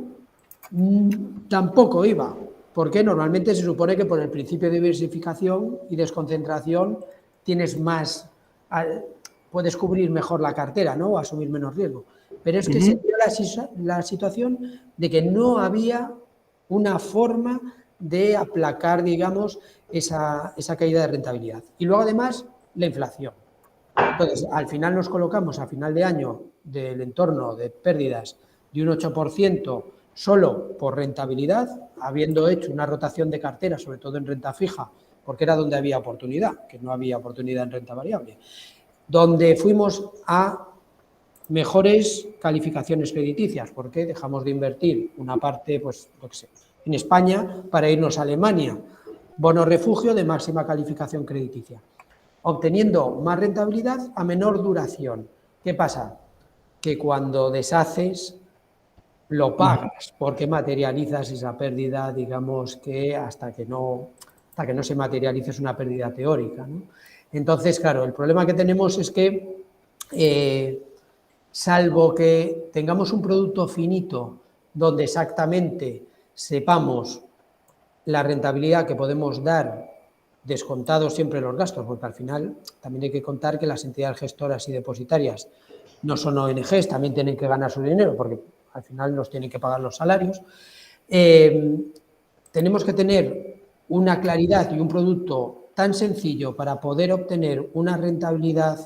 Speaker 3: tampoco iba, porque normalmente se supone que por el principio de diversificación y desconcentración tienes más, puedes cubrir mejor la cartera, ¿no? O asumir menos riesgo. Pero es que se dio la situación de que no había una forma de aplacar, digamos, esa caída de rentabilidad. Y luego, además, la inflación. Entonces, al final nos colocamos a final de año del entorno de pérdidas de un 8% solo por rentabilidad, habiendo hecho una rotación de cartera, sobre todo en renta fija, porque era donde había oportunidad, que no había oportunidad en renta variable, donde fuimos a mejores calificaciones crediticias, porque dejamos de invertir una parte, pues, lo que sé, en España para irnos a Alemania, bono refugio de máxima calificación crediticia, obteniendo más rentabilidad a menor duración. ¿Qué pasa? Que cuando deshaces lo pagas, porque materializas esa pérdida, digamos que hasta que no se materialice es una pérdida teórica, ¿no? Entonces, claro, el problema que tenemos es que salvo que tengamos un producto finito donde exactamente sepamos la rentabilidad que podemos dar, descontados siempre los gastos, porque al final también hay que contar que las entidades gestoras y depositarias no son ONGs, también tienen que ganar su dinero, porque al final nos tienen que pagar los salarios. Tenemos que tener una claridad y un producto tan sencillo para poder obtener una rentabilidad,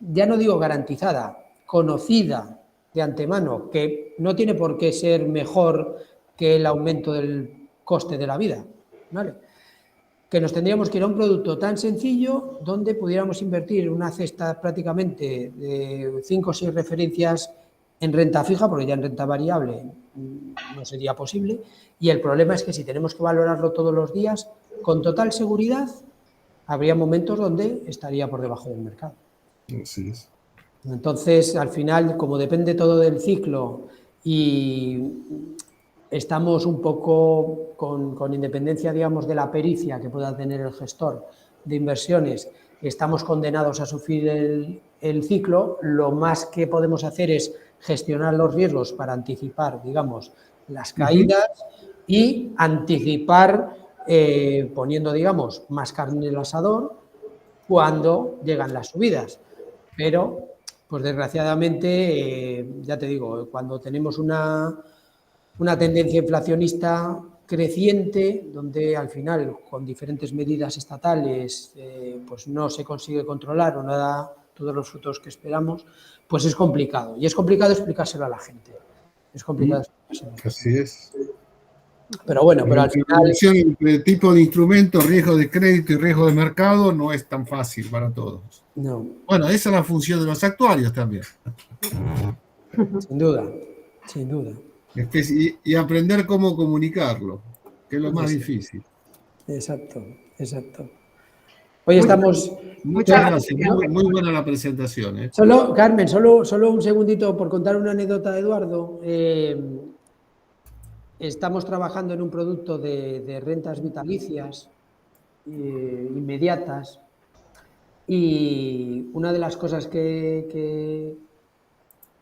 Speaker 3: ya no digo garantizada, conocida de antemano, que no tiene por qué ser mejor que el aumento del coste de la vida, ¿vale? Que nos tendríamos que ir a un producto tan sencillo donde pudiéramos invertir una cesta prácticamente de 5 o 6 referencias en renta fija, porque ya en renta variable no sería posible, y el problema es que si tenemos que valorarlo todos los días, con total seguridad, habría momentos donde estaría por debajo del mercado.
Speaker 4: Así es.
Speaker 3: Entonces, al final, como depende todo del ciclo y estamos un poco con independencia, digamos, de la pericia que pueda tener el gestor de inversiones estamos condenados a sufrir el ciclo, lo más que podemos hacer es gestionar los riesgos para anticipar, digamos, las caídas y anticipar poniendo, digamos, más carne en el asador cuando llegan las subidas. Pero, pues desgraciadamente, ya te digo, cuando tenemos una tendencia inflacionista creciente, donde al final, con diferentes medidas estatales, pues no se consigue controlar o no da todos los frutos que esperamos, pues es complicado. Y es complicado explicárselo a la gente. Es complicado explicárselo.
Speaker 4: Así es.
Speaker 3: Pero bueno, pero al final...
Speaker 4: La relación entre tipo de instrumento, riesgo de crédito y riesgo de mercado no es tan fácil para todos.
Speaker 3: No.
Speaker 4: Bueno, esa es la función de los actuarios también.
Speaker 3: Sin duda, sin duda.
Speaker 4: Y aprender cómo comunicarlo, que es lo más difícil.
Speaker 3: Exacto, exacto. Hoy estamos...
Speaker 4: Muchas gracias, muy buena la presentación.
Speaker 3: Solo, Carmen, solo un segundito por contar una anécdota, Eduardo. Estamos trabajando en un producto de rentas vitalicias inmediatas y una de las cosas que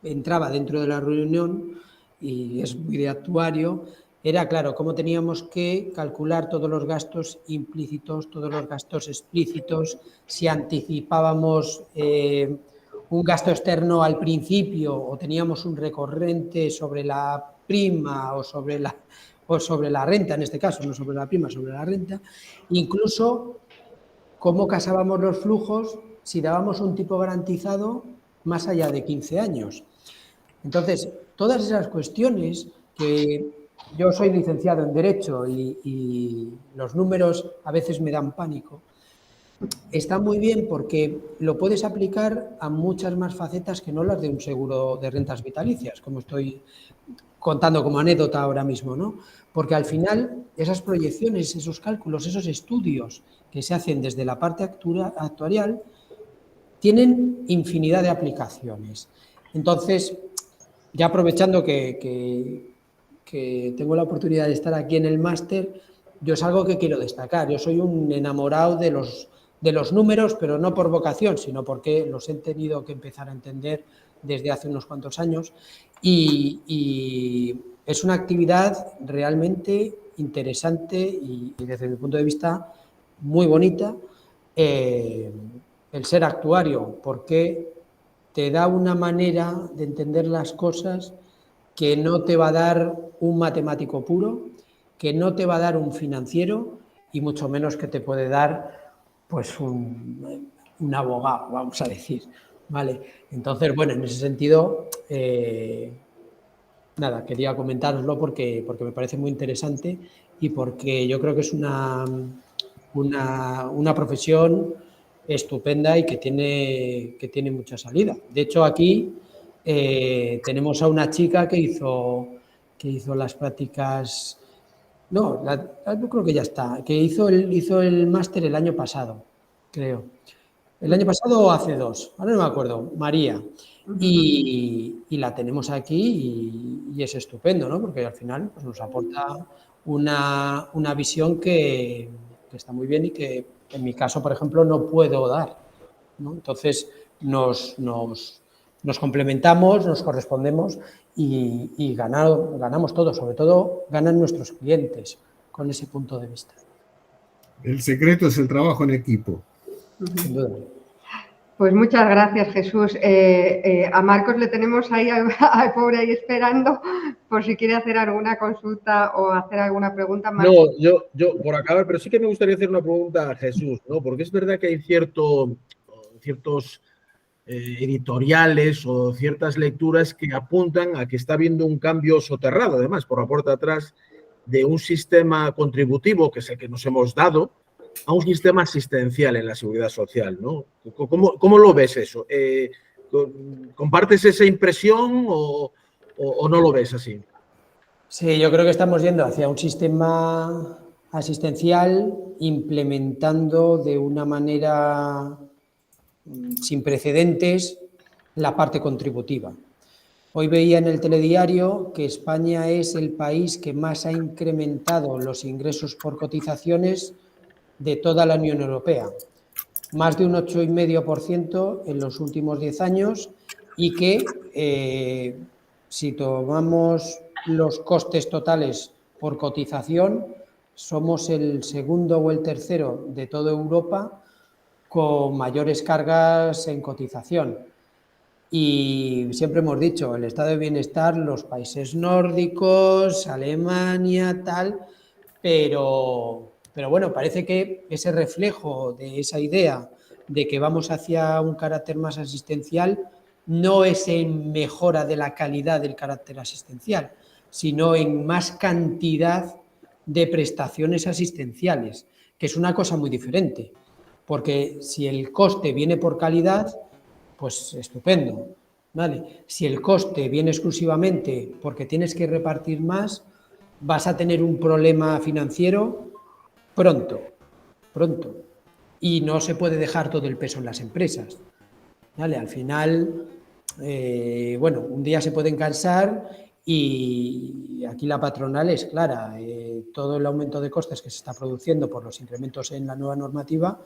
Speaker 3: entraba dentro de la reunión, y es muy de actuario, era, claro, cómo teníamos que calcular todos los gastos implícitos, todos los gastos explícitos, si anticipábamos un gasto externo al principio o teníamos un recurrente sobre la prima o sobre la renta, en este caso, no sobre la prima, sobre la renta, incluso cómo casábamos los flujos si dábamos un tipo garantizado más allá de 15 años. Entonces, todas esas cuestiones que yo soy licenciado en Derecho y los números a veces me dan pánico, está muy bien porque lo puedes aplicar a muchas más facetas que no las de un seguro de rentas vitalicias, como estoy contando como anécdota ahora mismo, ¿no? Porque al final esas proyecciones, esos cálculos, esos estudios que se hacen desde la parte actuarial tienen infinidad de aplicaciones. Entonces, ya aprovechando que tengo la oportunidad de estar aquí en el máster, yo es algo que quiero destacar. Yo soy un enamorado de los números, pero no por vocación, sino porque los he tenido que empezar a entender desde hace unos cuantos años y es una actividad realmente interesante y desde mi punto de vista muy bonita el ser actuario, porque te da una manera de entender las cosas que no te va a dar un matemático puro, que no te va a dar un financiero y mucho menos que te puede dar pues un abogado, vamos a decir, ¿vale? Entonces, bueno, en ese sentido, nada, quería comentároslo porque me parece muy interesante y porque yo creo que es una profesión estupenda y que tiene mucha salida. De hecho, aquí tenemos a una chica que hizo las prácticas, no, yo creo que ya está, que hizo el máster el año pasado, creo. El año pasado o hace 2, ahora no me acuerdo, María. Y la tenemos aquí y es estupendo, ¿no? Porque al final pues, nos aporta una visión que está muy bien y que en mi caso, por ejemplo, no puedo dar, ¿no? Entonces nos complementamos, nos correspondemos y ganamos todos, sobre todo ganan nuestros clientes con ese punto de vista.
Speaker 4: El secreto es el trabajo en equipo.
Speaker 3: Sin duda.
Speaker 1: Pues muchas gracias, Jesús. A Marcos le tenemos ahí, al pobre ahí esperando, por si quiere hacer alguna consulta o hacer alguna pregunta.
Speaker 2: Marcos. No, yo por acabar, pero sí que me gustaría hacer una pregunta a Jesús, ¿no? Porque es verdad que hay ciertos editoriales o ciertas lecturas que apuntan a que está habiendo un cambio soterrado, además, por la puerta de atrás, de un sistema contributivo, que es el que nos hemos dado, a un sistema asistencial en la seguridad social, ¿no? ¿Cómo lo ves eso? ¿Compartes esa impresión o no lo ves así?
Speaker 3: Sí, yo creo que estamos yendo hacia un sistema asistencial implementando de una manera sin precedentes la parte contributiva. Hoy veía en el telediario que España es el país que más ha incrementado los ingresos por cotizaciones de toda la Unión Europea. más de un 8,5% en los últimos 10 años y que si tomamos los costes totales por cotización, somos el segundo o el tercero de toda Europa con mayores cargas en cotización. Y siempre hemos dicho, el estado de bienestar, los países nórdicos, Alemania, tal, pero bueno, parece que ese reflejo de esa idea de que vamos hacia un carácter más asistencial no es en mejora de la calidad del carácter asistencial, sino en más cantidad de prestaciones asistenciales, que es una cosa muy diferente, porque si el coste viene por calidad, pues estupendo, ¿vale? Si el coste viene exclusivamente porque tienes que repartir más, vas a tener un problema financiero pronto, y no se puede dejar todo el peso en las empresas, ¿vale? Al final, bueno, un día se pueden cansar y aquí la patronal es clara, todo el aumento de costes que se está produciendo por los incrementos en la nueva normativa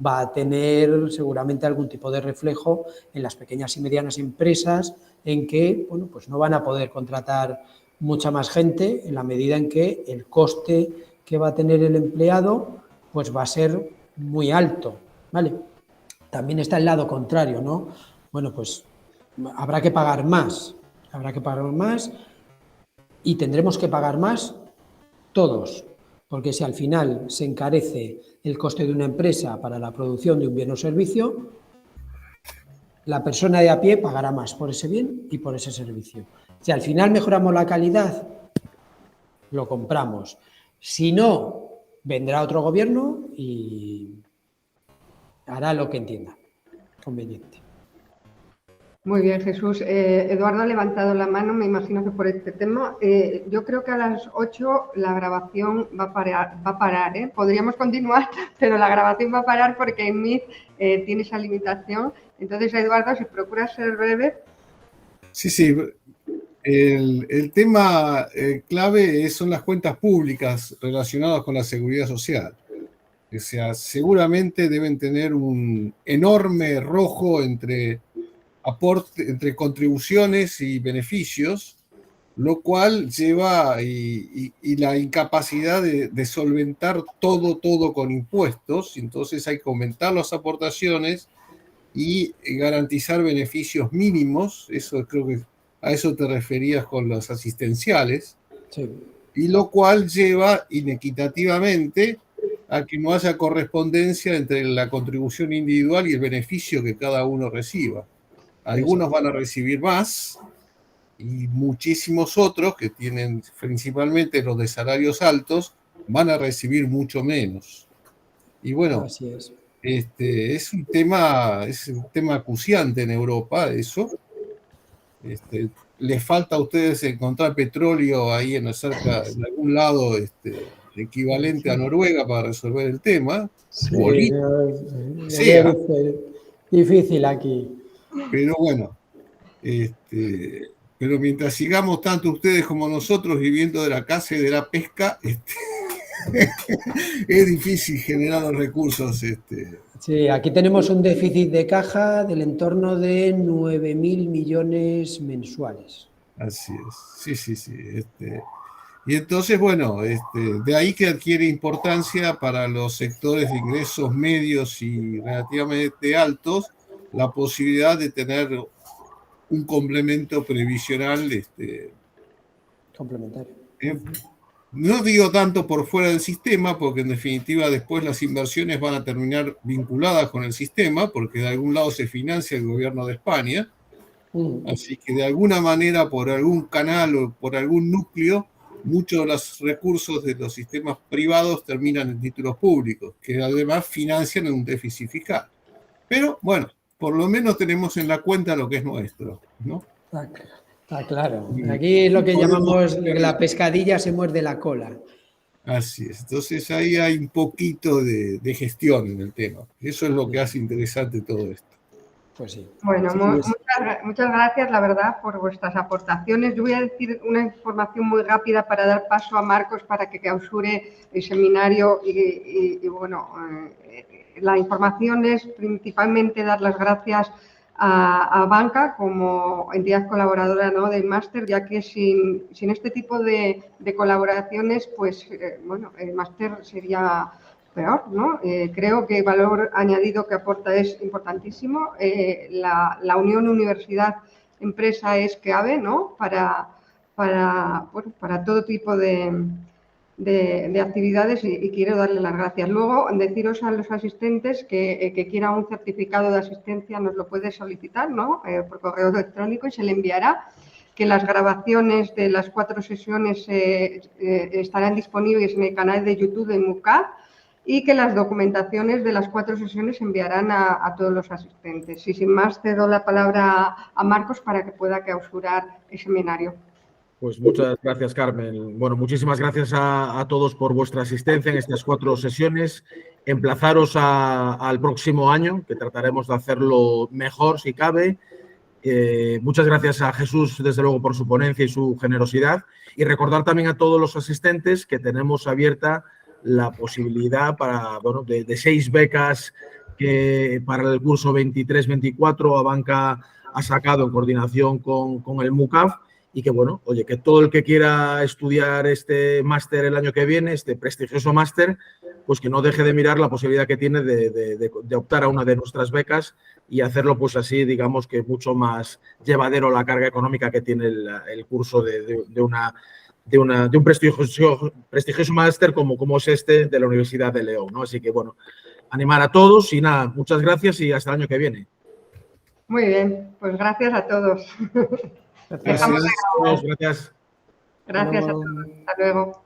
Speaker 3: va a tener seguramente algún tipo de reflejo en las pequeñas y medianas empresas en que, bueno, pues no van a poder contratar mucha más gente en la medida en que el coste que va a tener el empleado pues va a ser muy alto, ¿vale? También está el lado contrario, ¿no? Bueno, pues habrá que pagar más y tendremos que pagar más todos, porque si al final se encarece el coste de una empresa para la producción de un bien o servicio, la persona de a pie pagará más por ese bien y por ese servicio. Si al final mejoramos la calidad, lo compramos. Si no, vendrá otro gobierno y hará lo que entienda conveniente.
Speaker 1: Muy bien, Jesús. Eduardo ha levantado la mano, me imagino que por este tema. Yo creo que a las 8 la grabación va a parar, ¿eh? Podríamos continuar, pero la grabación va a parar porque en Meet tiene esa limitación. Entonces, Eduardo, si procuras ser breve.
Speaker 4: Sí. El tema clave son las cuentas públicas relacionadas con la seguridad social. O sea, seguramente deben tener un enorme rojo entre contribuciones y beneficios, lo cual lleva y la incapacidad de solventar todo con impuestos. Entonces hay que aumentar las aportaciones y garantizar beneficios mínimos. Eso creo que a eso te referías con los asistenciales.
Speaker 3: Sí.
Speaker 4: Y lo cual lleva inequitativamente a que no haya correspondencia entre la contribución individual y el beneficio que cada uno reciba. Algunos van a recibir más y muchísimos otros, que tienen principalmente los de salarios altos, van a recibir mucho menos. Y bueno,
Speaker 3: así es.
Speaker 4: Es un tema acuciante en Europa, eso. Les falta a ustedes encontrar petróleo ahí en algún lado equivalente a Noruega para resolver el tema.
Speaker 3: Sí, sea difícil aquí.
Speaker 4: Pero bueno, pero mientras sigamos tanto ustedes como nosotros viviendo de la caza y de la pesca, es difícil generar los recursos.
Speaker 3: Sí, aquí tenemos un déficit de caja del entorno de 9.000 millones mensuales.
Speaker 4: Así es, sí. Y entonces, bueno, de ahí que adquiere importancia para los sectores de ingresos medios y relativamente altos la posibilidad de tener un complemento previsional.
Speaker 3: Complementario.
Speaker 4: No digo tanto por fuera del sistema, porque en definitiva después las inversiones van a terminar vinculadas con el sistema, porque de algún lado se financia el gobierno de España. Así que de alguna manera, por algún canal o por algún núcleo, muchos de los recursos de los sistemas privados terminan en títulos públicos, que además financian un déficit fiscal. Pero bueno, por lo menos tenemos en la cuenta lo que es nuestro, ¿no?
Speaker 3: Está claro. Aquí lo que llamamos la pescadilla se muerde la cola.
Speaker 4: Así es. Entonces ahí hay un poquito de gestión en el tema. Eso es lo que hace interesante todo esto.
Speaker 3: Pues sí.
Speaker 1: Bueno, muchas gracias, la verdad, por vuestras aportaciones. Yo voy a decir una información muy rápida para dar paso a Marcos para que clausure el seminario y bueno, la información es principalmente dar las gracias a Banca como entidad colaboradora, ¿no?, del máster, ya que sin este tipo de colaboraciones, pues, bueno, el máster sería peor, ¿no? Creo que el valor añadido que aporta es importantísimo. La unión universidad-empresa es clave, ¿no?, para todo tipo de actividades y quiero darle las gracias. Luego, deciros a los asistentes que quiera un certificado de asistencia nos lo puede solicitar, ¿no?, por correo electrónico y se le enviará, que las grabaciones de las 4 sesiones estarán disponibles en el canal de YouTube de MUCAD y que las documentaciones de las 4 sesiones se enviarán a todos los asistentes. Y sin más, cedo la palabra a Marcos para que pueda clausurar el seminario.
Speaker 2: Pues muchas gracias, Carmen. Bueno, muchísimas gracias a todos por vuestra asistencia en estas 4 sesiones. Emplazaros al próximo año, que trataremos de hacerlo mejor si cabe. Muchas gracias a Jesús, desde luego, por su ponencia y su generosidad. Y recordar también a todos los asistentes que tenemos abierta la posibilidad de 6 becas que para el curso 23-24 Abanca ha sacado en coordinación con el MUCAF. Y que, bueno, oye, que todo el que quiera estudiar este máster el año que viene, este prestigioso máster, pues que no deje de mirar la posibilidad que tiene de optar a una de nuestras becas y hacerlo, pues así, digamos que mucho más llevadero la carga económica que tiene el curso de un prestigioso máster como es este de la Universidad de León, ¿no? Así que, bueno, animar a todos y nada, muchas gracias y hasta el año que viene.
Speaker 1: Muy bien, pues gracias a todos.
Speaker 3: Gracias.
Speaker 2: Gracias.
Speaker 1: Gracias a todos. Hasta luego.